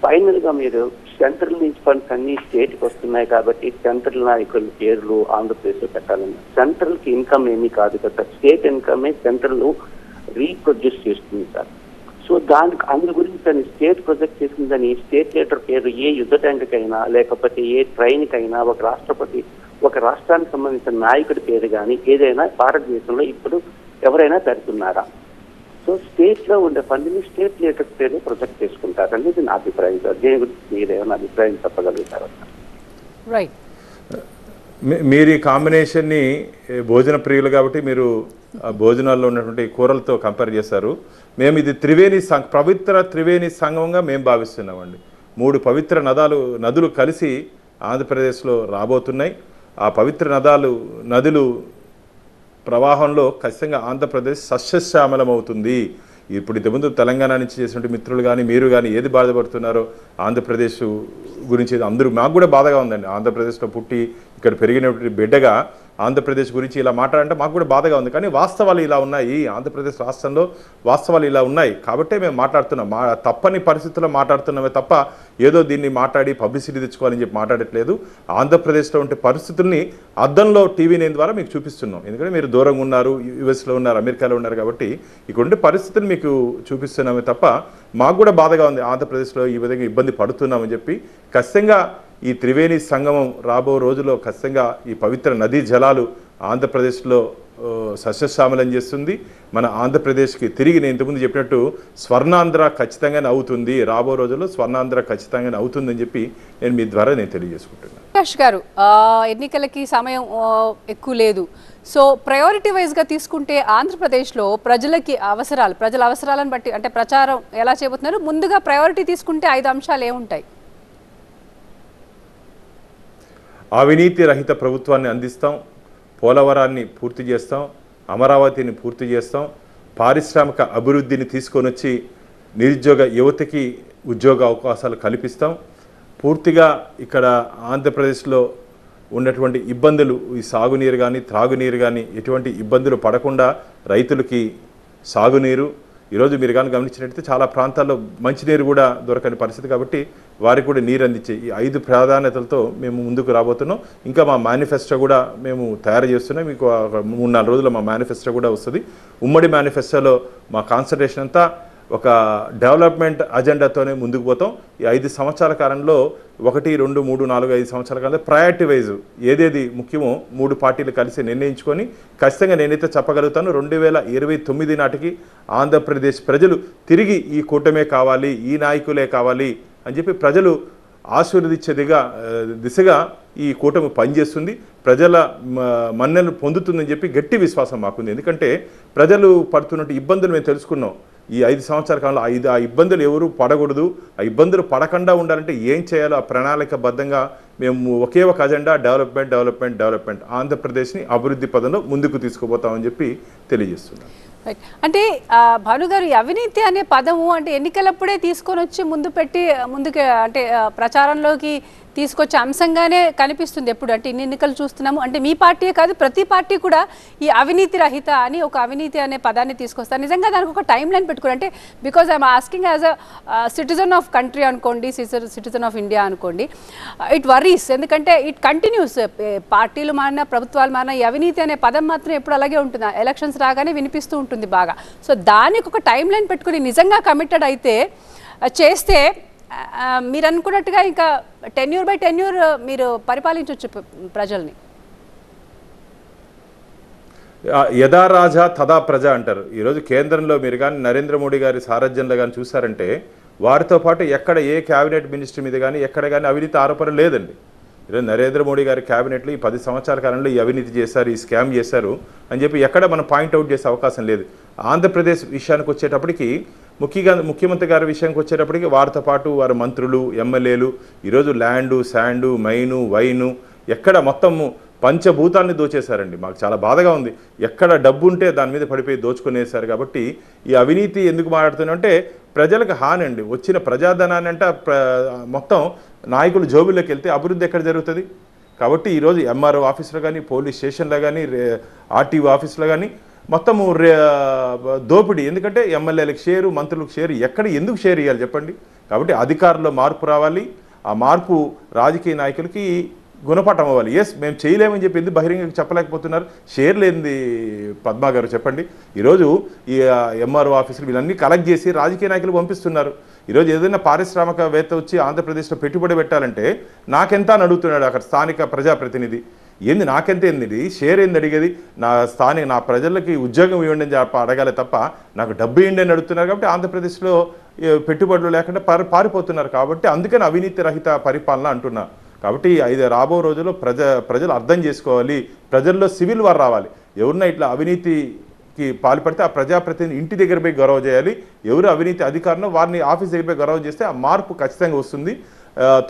Final గా మీరు సెంట్రల్ నుంచి ఫండ్స్ అన్ని స్టేట్కి వస్తున్నాయి కాబట్టి సెంట్రల్ నాయకుల పేర్లు ఆంధ్రప్రదేశ్ లో పెట్టాలని. సెంట్రల్ కి ఇన్కమ్ ఏమీ కాదు కదా, స్టేట్ ఇన్కమే సెంట్రల్ రీప్రొడ్యూస్ చేస్తుంది సార్. సో దానికి అందు గురించి దాన్ని స్టేట్ ప్రొజెక్ట్ చేసిందని స్టేట్ లీడర్ పేరు ఏ యుద్ధ ట్యాంక్కైనా లేకపోతే ఏ ట్రైన్కైనా ఒక రాష్ట్రపతి, ఒక రాష్ట్రానికి సంబంధించిన నాయకుడి పేరు కానీ ఏదైనా భారతదేశంలో ఇప్పుడు ఎవరైనా పెడుతున్నారా? సో స్టేట్ లో ఉండే ఫండ్ని స్టేట్ లీడర్ పేరు ప్రొజెక్ట్ చేసుకుంటారు అనేది నా అభిప్రాయం సార్. దీని గురించి మీరేమైనా అభిప్రాయం చెప్పగలుగుతారా? రైట్. మీరు ఈ కాంబినేషన్ని భోజన ప్రియులు కాబట్టి మీరు భోజనాల్లో ఉన్నటువంటి కూరలతో కంపేర్ చేశారు. మేము ఇది పవిత్ర త్రివేణి సంగమంగా మేము భావిస్తున్నామండి. 3 పవిత్ర నదులు కలిసి ఆంధ్రప్రదేశ్లో రాబోతున్నాయి. ఆ పవిత్ర నదులు ప్రవాహంలో ఖచ్చితంగా ఆంధ్రప్రదేశ్ సస్యశ్యామలమవుతుంది. ఇప్పుడు ఇంతకుముందు తెలంగాణ నుంచి చేసినట్టు మిత్రులు కానీ మీరు కానీ ఏది బాధపడుతున్నారో ఆంధ్రప్రదేశ్ గురించి అందరూ మాకు కూడా బాధగా ఉందండి. ఆంధ్రప్రదేశ్లో పుట్టి ఇక్కడ పెరిగినటువంటి బిడ్డగా ఆంధ్రప్రదేశ్ గురించి ఇలా మాట్లాడంటే మాకు కూడా బాధగా ఉంది. కానీ వాస్తవాలు ఇలా ఉన్నాయి, ఆంధ్రప్రదేశ్ రాష్ట్రంలో వాస్తవాలు ఇలా ఉన్నాయి కాబట్టే మేము మాట్లాడుతున్నాం. తప్పని పరిస్థితుల్లో మాట్లాడుతున్నామే తప్ప ఏదో దీన్ని మాట్లాడి పబ్లిసిటీ తెచ్చుకోవాలని చెప్పి మాట్లాడట్లేదు. ఆంధ్రప్రదేశ్లో ఉండే పరిస్థితుల్ని అద్దంలో టీవీ9 ద్వారా మీకు చూపిస్తున్నాం. ఎందుకంటే మీరు దూరంగా ఉన్నారు, యుఎస్లో ఉన్నారు, అమెరికాలో ఉన్నారు కాబట్టి ఇక్కడ ఉండే పరిస్థితులు మీకు చూపిస్తున్నామే తప్ప మాకు కూడా బాధగా ఉంది. ఆంధ్రప్రదేశ్లో ఈ విధంగా ఇబ్బంది పడుతున్నామని చెప్పి ఖచ్చితంగా ఈ త్రివేణి సంగమం రాబో రోజుల్లో ఖచ్చితంగా ఈ పవిత్ర నదీ జలాలు ఆంధ్రప్రదేశ్లో సస్యశ్యామలం చేస్తుంది. మన ఆంధ్రప్రదేశ్కి తిరిగి నేను ఇంతకుముందు చెప్పినట్టు స్వర్ణాంధ్ర ఖచ్చితంగానే అవుతుంది. రాబో రోజుల్లో స్వర్ణాంధ్ర ఖచ్చితంగానే అవుతుందని చెప్పి నేను మీ ద్వారా నేను తెలియజేసుకుంటున్నాను. ప్రకాష్ గారు, ఎన్నికలకి సమయం ఎక్కువ లేదు. సో ప్రయారిటీ వైజ్గా తీసుకుంటే ఆంధ్రప్రదేశ్లో ప్రజల అవసరాలను బట్టి అంటే ప్రచారం ఎలా చేయబోతున్నారు, ముందుగా ప్రయారిటీ తీసుకుంటే 5 అంశాలు ఏముంటాయి? అవినీతి రహిత ప్రభుత్వాన్ని అందిస్తాం, పోలవరాన్ని పూర్తి చేస్తాం, అమరావతిని పూర్తి చేస్తాం, పారిశ్రామిక అభివృద్ధిని తీసుకొని వచ్చి నిరుద్యోగ యువతకి ఉద్యోగ అవకాశాలు కల్పిస్తాం. పూర్తిగా ఇక్కడ ఆంధ్రప్రదేశ్లో ఉన్నటువంటి ఇబ్బందులు, ఈ సాగునీరు కానీ త్రాగునీరు కానీ ఎటువంటి ఇబ్బందులు పడకుండా రైతులకి సాగునీరు, ఈరోజు మీరు కానీ గమనించినట్లయితే చాలా ప్రాంతాల్లో మంచినీరు కూడా దొరకని పరిస్థితి కాబట్టి వారికి కూడా నీరు అందించే ఈ 5 ప్రాధాన్యతలతో మేము ముందుకు రాబోతున్నాం. ఇంకా మా మేనిఫెస్టో కూడా మేము తయారు చేస్తున్నాం. మీకు 3-4 రోజుల్లో మా మేనిఫెస్టో కూడా వస్తుంది. ఉమ్మడి మేనిఫెస్టోలో మా కాన్సన్ట్రేషన్ అంతా ఒక డెవలప్మెంట్ అజెండాతోనే ముందుకు పోతాం. ఈ 5 సంవత్సరాల కాలంలో 1, 2, 3, 4, 5 సంవత్సరాల కాలంలో ప్రయారిటీ వైజ్ ఏదేది ముఖ్యమో 3 పార్టీలు కలిసి నిర్ణయించుకొని ఖచ్చితంగా నేనైతే చెప్పగలుగుతాను 2029 నాటికి ఆంధ్రప్రదేశ్ ప్రజలు తిరిగి ఈ కూటమే కావాలి, ఈ నాయకులే కావాలి అని చెప్పి ప్రజలు ఆశీర్వదించే దిశగా ఈ కూటమి పనిచేస్తుంది. ప్రజల మన్నెలు పొందుతుందని చెప్పి గట్టి విశ్వాసం మాకుంది. ఎందుకంటే ప్రజలు పడుతున్నట్టు ఇబ్బందులు మేము తెలుసుకున్నాం. ఈ 5 సంవత్సరాల కాలంలో ఆ ఇబ్బందులు ఎవరు పడకూడదు, ఆ ఇబ్బందులు పడకుండా ఉండాలంటే ఏం చేయాలో ఆ ప్రణాళికబద్ధంగా మేము ఒకే ఒక అజెండా డెవలప్మెంట్ ఆంధ్రప్రదేశ్ని అభివృద్ధి పదంలో ముందుకు తీసుకుపోతామని చెప్పి తెలియజేస్తున్నాం. అంటే భాను గారు, అవినీతి అనే పదము అంటే ఎన్నికలప్పుడే తీసుకొని వచ్చి ముందుకు అంటే ప్రచారంలోకి తీసుకొచ్చే అంశంగానే కనిపిస్తుంది ఎప్పుడు. అంటే ఇన్ని ఎన్నికలు చూస్తున్నాము. అంటే మీ పార్టీయే కాదు, ప్రతి పార్టీ కూడా ఈ అవినీతి రహిత అని ఒక అవినీతి అనే పదాన్ని తీసుకొస్తారు. నిజంగా దానికి ఒక టైం లైన్ పెట్టుకోండి. అంటే because I'm asking as a citizen of country అనుకోండి, సిటిజన్ ఆఫ్ ఇండియా అనుకోండి, ఇట్ వరీస్. ఎందుకంటే ఇట్ కంటిన్యూస్, పార్టీలు మారినా ప్రభుత్వాలు మారినా ఈ అవినీతి అనే పదం మాత్రం ఎప్పుడు అలాగే ఉంటుంది. ఎలక్షన్స్ రాగానే వినిపిస్తూ ఉంటుంది బాగా. సో దానికి ఒక టైం లైన్ పెట్టుకుని నిజంగా కమిటెడ్ అయితే చేస్తే మీరు అనుకున్నట్టుగా ఇంకా టెన్యూర్ బై టెన్యూర్ మీరు పరిపాలించవచ్చు ప్రజల్ని. యథా రాజా తదా ప్రజ అంటారు. ఈరోజు కేంద్రంలో మీరు కానీ నరేంద్ర మోడీ గారి సారథ్యంలో కానీ చూసారంటే వారితో పాటు ఎక్కడ ఏ క్యాబినెట్ మినిస్టర్ మీద కానీ ఎక్కడ కానీ అవినీతి ఆరోపణ లేదండి. ఈరోజు నరేంద్ర మోడీ గారి క్యాబినెట్లో ఈ 10 సంవత్సరాల కాలంలో ఈ అవినీతి చేశారు, ఈ స్కామ్ చేశారు అని చెప్పి ఎక్కడ మనం పాయింట్అవుట్ చేసే అవకాశం లేదు. ఆంధ్రప్రదేశ్ విషయానికి వచ్చేటప్పటికి ముఖ్యమంత్రి గారి విషయానికి వచ్చేటప్పటికి వారితో పాటు వారి మంత్రులు, ఎమ్మెల్యేలు ఈరోజు ల్యాండు, శాండు, మైను, వైను ఎక్కడ మొత్తము పంచభూతాన్ని దోచేశారండి. మాకు చాలా బాధగా ఉంది. ఎక్కడ డబ్బు ఉంటే దాని మీద పడిపోయి దోచుకునేశారు. కాబట్టి ఈ అవినీతి ఎందుకు మాట్లాడుతున్నామంటే ప్రజలకు హాని అండి. వచ్చిన ప్రజాధనాన్ని అంటే మొత్తం నాయకులు జోబుల్లోకి వెళ్తే అభివృద్ధి ఎక్కడ జరుగుతుంది? కాబట్టి ఈరోజు ఎంఆర్ఓ ఆఫీసులో కానీ, పోలీస్ స్టేషన్లో కానీ, ఆర్టీఓ ఆఫీసులో కానీ మొత్తము దోపిడీ. ఎందుకంటే ఎమ్మెల్యేలకు షేరు, మంత్రులకు షేరు, ఎందుకు షేర్ ఇవ్వాలి చెప్పండి? కాబట్టి అధికారుల్లో మార్పు రావాలి. ఆ మార్పు రాజకీయ నాయకులకి గుణపాఠం అవ్వాలి. మేము చేయలేమని చెప్పి ఎందుకు బహిరంగంగా చెప్పలేకపోతున్నారు? షేర్ లేనిది పద్మా గారు చెప్పండి. ఈరోజు ఈ ఎంఆర్ఓ ఆఫీసులు వీళ్ళన్నీ కలెక్ట్ చేసి రాజకీయ నాయకులు పంపిస్తున్నారు. ఈరోజు ఏదైనా పారిశ్రామికవేత్త వచ్చి ఆంధ్రప్రదేశ్లో పెట్టుబడి పెట్టాలంటే నాకెంత అని అడుగుతున్నాడు అక్కడ స్థానిక ప్రజాప్రతినిధి. ఏంది నాకెంత ఏంది, షేర్ ఏంది అడిగేది? నా ప్రజలకి ఉద్యోగం ఇవ్వండి అని అడగాలి తప్ప నాకు డబ్బు ఇవ్వండి అని అడుగుతున్నారు. కాబట్టి ఆంధ్రప్రదేశ్లో పెట్టుబడులు లేకుండా పారిపోతున్నారు. కాబట్టి అందుకని అవినీతి రహిత పరిపాలన అంటున్నా. కాబట్టి రాబో రోజుల్లో ప్రజలు అర్థం చేసుకోవాలి. ప్రజల్లో సివిల్ వార్ రావాలి. ఎవరిన ఇట్లా అవినీతికి పాల్పడితే ఆ ప్రజాప్రతినిధి ఇంటి దగ్గర పోయి గొడవ చేయాలి. ఎవరు అవినీతి అధికారులు వారిని ఆఫీస్ దగ్గర పోయి గొడవ చేస్తే ఆ మార్పు ఖచ్చితంగా వస్తుంది.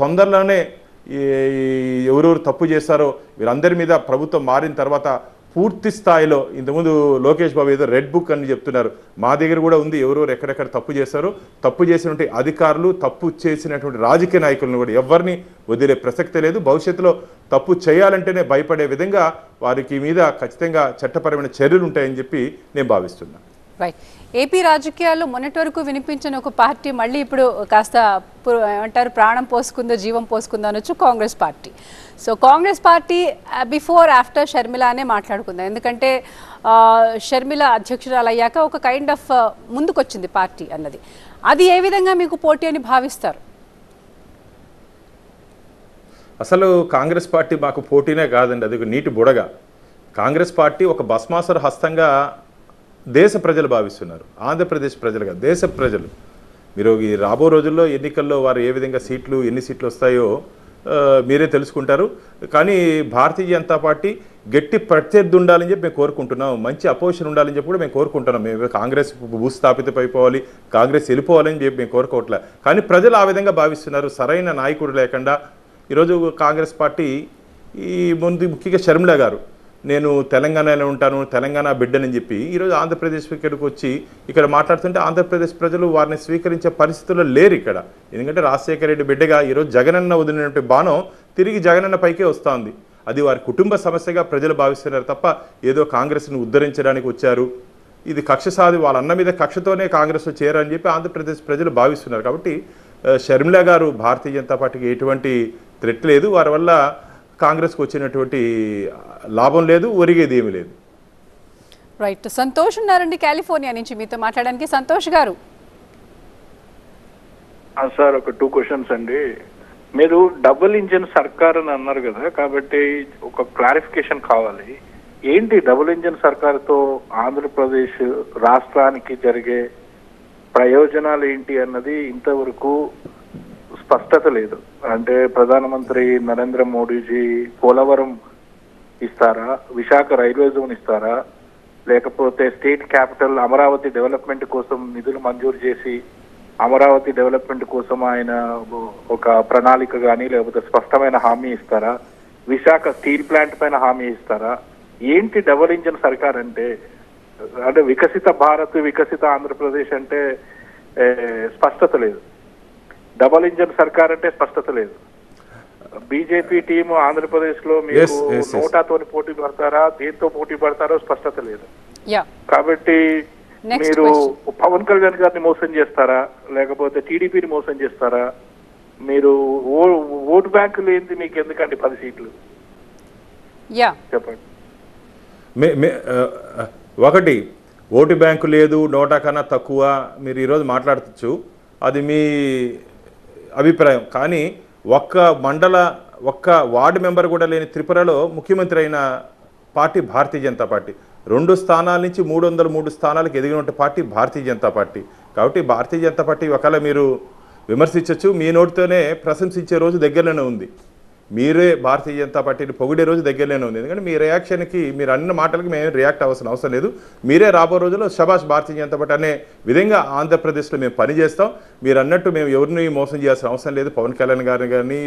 తొందరలోనే ఎవరెవరు తప్పు చేస్తారో వీరందరి మీద ప్రభుత్వం మారిన తర్వాత పూర్తి స్థాయిలో ఇంతకుముందు లోకేష్ బాబు ఏదో రెడ్ బుక్ అని చెప్తున్నారు, మా దగ్గర కూడా ఉంది, ఎవరెవరు ఎక్కడెక్కడ తప్పు చేశారో, తప్పు చేసినటువంటి అధికారులు, తప్పు చేసినటువంటి రాజకీయ నాయకులను కూడా ఎవరిని వదిలే ప్రసక్తే లేదు. భవిష్యత్తులో తప్పు చేయాలంటేనే భయపడే విధంగా వారికి మీద ఖచ్చితంగా చట్టపరమైన చర్యలు ఉంటాయని చెప్పి నేను భావిస్తున్నాను. రైట్. ఏపీ రాజకీయాల్లో మొన్నటి వరకు వినిపించిన ఒక పార్టీ మళ్ళీ ఇప్పుడు కాస్త ఏమంటారు ప్రాణం పోసుకుందో జీవం పోసుకుందో అనొచ్చు, Congress party. So Congress party before after Sharmila అనే మాట్లాడుకుందాం. ఎందుకంటే షర్మిల అధ్యక్షురాలు అయ్యాక ఒక కైండ్ ఆఫ్ ముందుకొచ్చింది పార్టీ అన్నది. అది ఏ విధంగా మీకు పోటీ అని భావిస్తారు? అసలు కాంగ్రెస్ పార్టీ మాకు పోటీనే కాదండి, అది ఒక నీటి బుడగ. కాంగ్రెస్ పార్టీ ఒక భస్మాసుర హస్తంగా దేశ ప్రజలు భావిస్తున్నారు. ఆంధ్రప్రదేశ్ ప్రజలుగా దేశ ప్రజలు. మీరు ఈ రాబో రోజుల్లో ఎన్నికల్లో వారు ఏ విధంగా సీట్లు, ఎన్ని సీట్లు వస్తాయో మీరే తెలుసుకుంటారు. కానీ భారతీయ జనతా పార్టీ గట్టి ప్రత్యర్థి ఉండాలని చెప్పి మేము కోరుకుంటున్నాం, మంచి అపోజిషన్ ఉండాలని చెప్పి కూడా మేము కోరుకుంటున్నాం. మేము కాంగ్రెస్ భూస్థాపితం అయిపోవాలి, కాంగ్రెస్ వెళ్ళిపోవాలని చెప్పి మేము కోరుకోవట్లే. కానీ ప్రజలు ఆ విధంగా భావిస్తున్నారు. సరైన నాయకుడు లేకుండా ఈరోజు కాంగ్రెస్ పార్టీ ఈ ముందు ముఖ్యంగా షర్మిల గారు నేను తెలంగాణలో ఉంటాను, తెలంగాణ బిడ్డనని చెప్పి ఈరోజు ఆంధ్రప్రదేశ్ ఇక్కడికి వచ్చి ఇక్కడ మాట్లాడుతుంటే ఆంధ్రప్రదేశ్ ప్రజలు వారిని స్వీకరించే పరిస్థితుల్లో లేరు ఇక్కడ. ఎందుకంటే రాజశేఖర రెడ్డి బిడ్డగా ఈరోజు జగనన్న వదిలినటువంటి బాణం తిరిగి జగనన్న పైకే వస్తుంది. అది వారి కుటుంబ సమస్యగా ప్రజలు భావిస్తున్నారు తప్ప ఏదో కాంగ్రెస్ను ఉద్ధరించడానికి వచ్చారు, ఇది కక్ష సాధి వాళ్ళ అన్న మీద కక్షతోనే కాంగ్రెస్లో చేరని చెప్పి ఆంధ్రప్రదేశ్ ప్రజలు భావిస్తున్నారు. కాబట్టి షర్మిల గారు భారతీయ జనతా పార్టీకి ఎటువంటి థ్రెట్ లేదు, వారి వల్ల కాంగ్రెస్కి వచ్చినటువంటి లాభం లేదు, ఒరిగేది ఏమీ లేదు. రైట్. సంతోష్ ఉన్నారండి కాలిఫోర్నియా నుంచి, మీతో మాట్లాడడానికి. సంతోష్ గారు. సార్ ఒక 2 క్వశ్చన్స్ అండి. మీరు డబుల్ ఇంజిన్ సర్కార్ అని అన్నారు కదా, కాబట్టి ఒక క్లారిఫికేషన్ కావాలి. ఏంటి డబుల్ ఇంజిన్ సర్కార్తో ఆంధ్రప్రదేశ్ రాష్ట్రానికి జరిగే ప్రయోజనాలు ఏంటి అన్నది ఇంతవరకు స్పష్టత లేదు. అంటే ప్రధానమంత్రి నరేంద్ర మోడీజీ పోలవరం ఇస్తారా, విశాఖ రైల్వే జోన్ ఇస్తారా, లేకపోతే స్టేట్ క్యాపిటల్ అమరావతి డెవలప్మెంట్ కోసం నిధులు మంజూరు చేసి అమరావతి డెవలప్మెంట్ కోసం ఆయన ఒక ప్రణాళిక కానీ లేకపోతే స్పష్టమైన హామీ ఇస్తారా, విశాఖ స్టీల్ ప్లాంట్ పైన హామీ ఇస్తారా? ఏంటి డబుల్ ఇంజిన్ సర్కార్ అంటే? అంటే వికసిత భారత్, వికసిత ఆంధ్రప్రదేశ్ అంటే స్పష్టత లేదు. డబల్ ఇంజన్ సర్కార్ అంటే స్పష్టత లేదు. బీజేపీ టీం ఆంధ్రప్రదేశ్ లో మీరు నోటాతో పోటీ పడతారా, దేంతో పోటీ పడతారో స్పష్టత లేదు. కాబట్టి మీరు పవన్ కళ్యాణ్ గారిని మోసం చేస్తారా, లేకపోతే టీడీపీని మోసం చేస్తారా? మీరు ఓటు బ్యాంకు లేనిది మీకు ఎందుకండి 10 సీట్లు? చెప్పండి. ఒకటి, ఓటు బ్యాంకు లేదు, నోటా కన్నా తక్కువ మీరు ఈరోజు మాట్లాడచ్చు, అది మీ అభిప్రాయం. కానీ ఒక్క వార్డు మెంబర్ కూడా లేని త్రిపురలో ముఖ్యమంత్రి అయిన పార్టీ భారతీయ జనతా పార్టీ. 2 స్థానాల నుంచి 303 స్థానాలకు ఎదిగిన పార్టీ భారతీయ జనతా పార్టీ. కాబట్టి భారతీయ జనతా పార్టీ ఒకవేళ మీరు విమర్శించవచ్చు, మీ నోటితోనే ప్రశంసించే రోజు దగ్గరలోనే ఉంది. మీరే భారతీయ జనతా పార్టీని పొగిడే రోజు దగ్గరలోనే ఉంది. ఎందుకంటే మీ రియాక్షన్కి, మీరు అన్న మాటలకి మేము రియాక్ట్ అవ్వాల్సిన అవసరం లేదు. మీరే రాబో రోజుల్లో శబాష్ భారతీయ జనతా పార్టీ అనే విధంగా ఆంధ్రప్రదేశ్లో మేము పనిచేస్తాం. మీరు అన్నట్టు మేము ఎవరిని మోసం చేయాల్సిన అవసరం లేదు. పవన్ కళ్యాణ్ గారిని కానీ,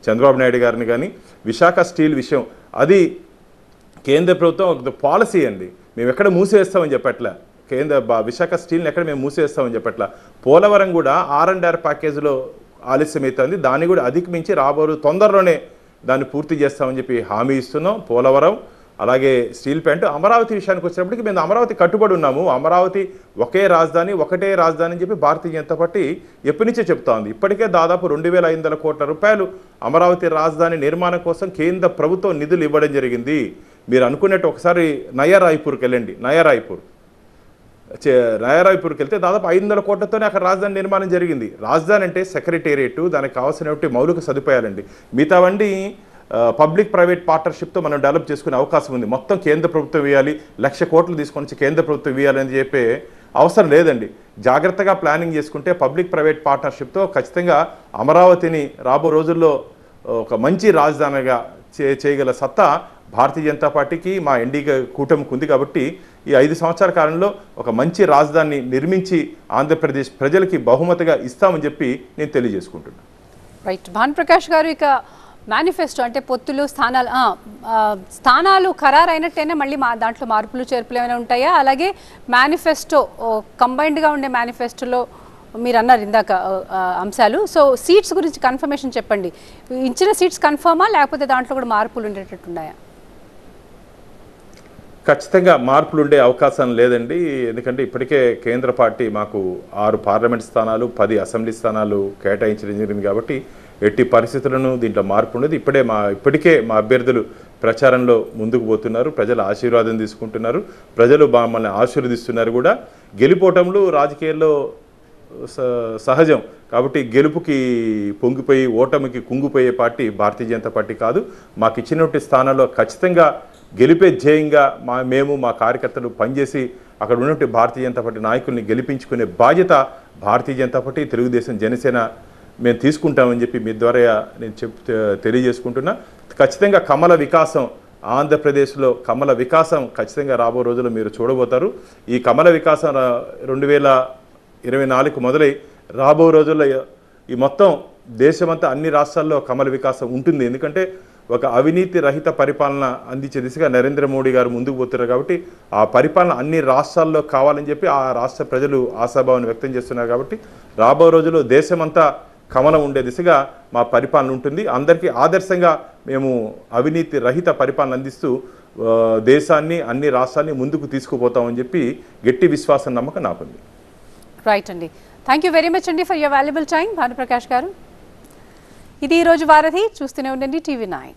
చంద్రబాబు నాయుడు గారిని కానీ. విశాఖ స్టీల్ విషయం అది కేంద్ర ప్రభుత్వం పాలసీ అండి, మేము ఎక్కడ మూసేస్తామని చెప్పట్లా. విశాఖ స్టీల్ని ఎక్కడ మేము మూసేస్తామని చెప్పట్లా. పోలవరం కూడా R&R ప్యాకేజీలో ఆలస్యమవుతుంది, దాన్ని కూడా అధిగమించి రాబోరు తొందరలోనే దాన్ని పూర్తి చేస్తామని చెప్పి హామీ ఇస్తున్నాం. పోలవరం అలాగే స్టీల్ ప్లాంట్. అమరావతి విషయానికి వచ్చినప్పటికీ మేము అమరావతి కట్టుబడి ఉన్నాము. అమరావతి ఒకటే రాజధాని అని చెప్పి భారతీయ జనతా పార్టీ ఎప్పటి నుంచే చెప్తా ఉంది. ఇప్పటికే దాదాపు 2,500 కోట్ల రూపాయలు అమరావతి రాజధాని నిర్మాణం కోసం కేంద్ర ప్రభుత్వం నిధులు ఇవ్వడం జరిగింది. మీరు అనుకున్నట్టు ఒకసారి నయా రాయ్పూర్కి వెళ్ళండి. నయా రాయ్పూర్కి వెళ్తే దాదాపు 500 కోట్లతోనే అక్కడ రాజధాని నిర్మాణం జరిగింది. రాజధాని అంటే సెక్రటేరియట్, దానికి కావాల్సినటువంటి మౌలిక సదుపాయాలండి. మిగతావండి పబ్లిక్ ప్రైవేట్ పార్ట్నర్షిప్తో మనం డెవలప్ చేసుకునే అవకాశం ఉంది. మొత్తం కేంద్ర ప్రభుత్వం ఇవ్వాలి, 1,00,000 కోట్లు తీసుకొని వచ్చి కేంద్ర ప్రభుత్వం ఇవ్వాలని చెప్పే అవసరం లేదండి. జాగ్రత్తగా ప్లానింగ్ చేసుకుంటే పబ్లిక్ ప్రైవేట్ పార్ట్నర్షిప్తో ఖచ్చితంగా అమరావతిని రాబో రోజుల్లో ఒక మంచి రాజధానిగా చేయగల సత్తా భారతీయ జనతా పార్టీకి, మా ఎన్డీఏ కూటమికి ఉంది. కాబట్టి ఈ 5 సంవత్సరాల కాలంలో ఒక మంచి రాజధానిని నిర్మించి ఆంధ్రప్రదేశ్ ప్రజలకి బహుమతిగా ఇస్తామని చెప్పి నేను తెలియజేసుకుంటున్నాను. రైట్. భానుప్రకాష్ గారు, ఇక మేనిఫెస్టో అంటే పొత్తులు స్థానాలు ఖరారైనట్టేనే మళ్ళీ దాంట్లో మార్పులు చేర్పులు ఏమైనా ఉంటాయా? అలాగే మేనిఫెస్టో కంబైన్డ్గా ఉండే మేనిఫెస్టోలో మీరు అన్నారు ఇందాక అంశాలు. సో సీట్స్ గురించి కన్ఫర్మేషన్ చెప్పండి. ఇచ్చిన సీట్స్ కన్ఫర్మా లేకపోతే దాంట్లో కూడా మార్పులు ఉండేటట్టున్నాయా? ఖచ్చితంగా మార్పులు ఉండే అవకాశం లేదండి. ఎందుకంటే ఇప్పటికే కేంద్ర పార్టీ మాకు 6 పార్లమెంట్ స్థానాలు 10 అసెంబ్లీ స్థానాలు కేటాయించడం జరిగింది కాబట్టి ఎట్టి పరిస్థితులను దీంట్లో మార్పు ఉండదు. ఇప్పటికే మా అభ్యర్థులు ప్రచారంలో ముందుకు పోతున్నారు, ప్రజల ఆశీర్వాదం తీసుకుంటున్నారు, ప్రజలు మమ్మల్ని ఆశీర్వదిస్తున్నారు కూడా. గెలుపోవటంలో రాజకీయాల్లో సహజం కాబట్టి గెలుపుకి పొంగిపోయి ఓటమికి కుంగిపోయే పార్టీ భారతీయ జనతా పార్టీ కాదు. మాకు ఇచ్చినటువంటి స్థానాల్లో ఖచ్చితంగా గెలిపే ధ్యేయంగా మేము మా కార్యకర్తలు పనిచేసి అక్కడ ఉన్నటువంటి భారతీయ జనతా పార్టీ నాయకుల్ని గెలిపించుకునే బాధ్యత భారతీయ జనతా పార్టీ, తెలుగుదేశం, జనసేన మేము తీసుకుంటామని చెప్పి మీ ద్వారా నేను తెలియజేసుకుంటున్నా. ఖచ్చితంగా కమల వికాసం, ఆంధ్రప్రదేశ్లో కమల వికాసం ఖచ్చితంగా రాబో రోజుల్లో మీరు చూడబోతారు. ఈ కమల వికాసం 2024 మొదలై రాబో రోజుల్లో ఈ మొత్తం దేశమంతా అన్ని రాష్ట్రాల్లో కమల వికాసం ఉంటుంది. ఎందుకంటే ఒక అవినీతి రహిత పరిపాలన అందించే దిశగా నరేంద్ర మోడీ గారు ముందుకు పోతున్నారు కాబట్టి ఆ పరిపాలన అన్ని రాష్ట్రాల్లో కావాలని చెప్పి ఆ రాష్ట్ర ప్రజలు ఆశాభావాన్ని వ్యక్తం చేస్తున్నారు కాబట్టి రాబో రోజుల్లో దేశమంతా కమలం ఉండే దిశగా మా పరిపాలన ఉంటుంది. అందరికీ ఆదర్శంగా మేము అవినీతి రహిత పరిపాలన అందిస్తూ దేశాన్ని అన్ని రాష్ట్రాన్ని ముందుకు తీసుకుపోతామని చెప్పి గట్టి విశ్వాసం, నమ్మకం నాకుంది. రైట్ అండి, థ్యాంక్ యూ వెరీ మచ్ అండి for your valuable time Bhanuprakash గారు. ఇది ఈరోజు వారధి. చూస్తూనే ఉండండి TV9.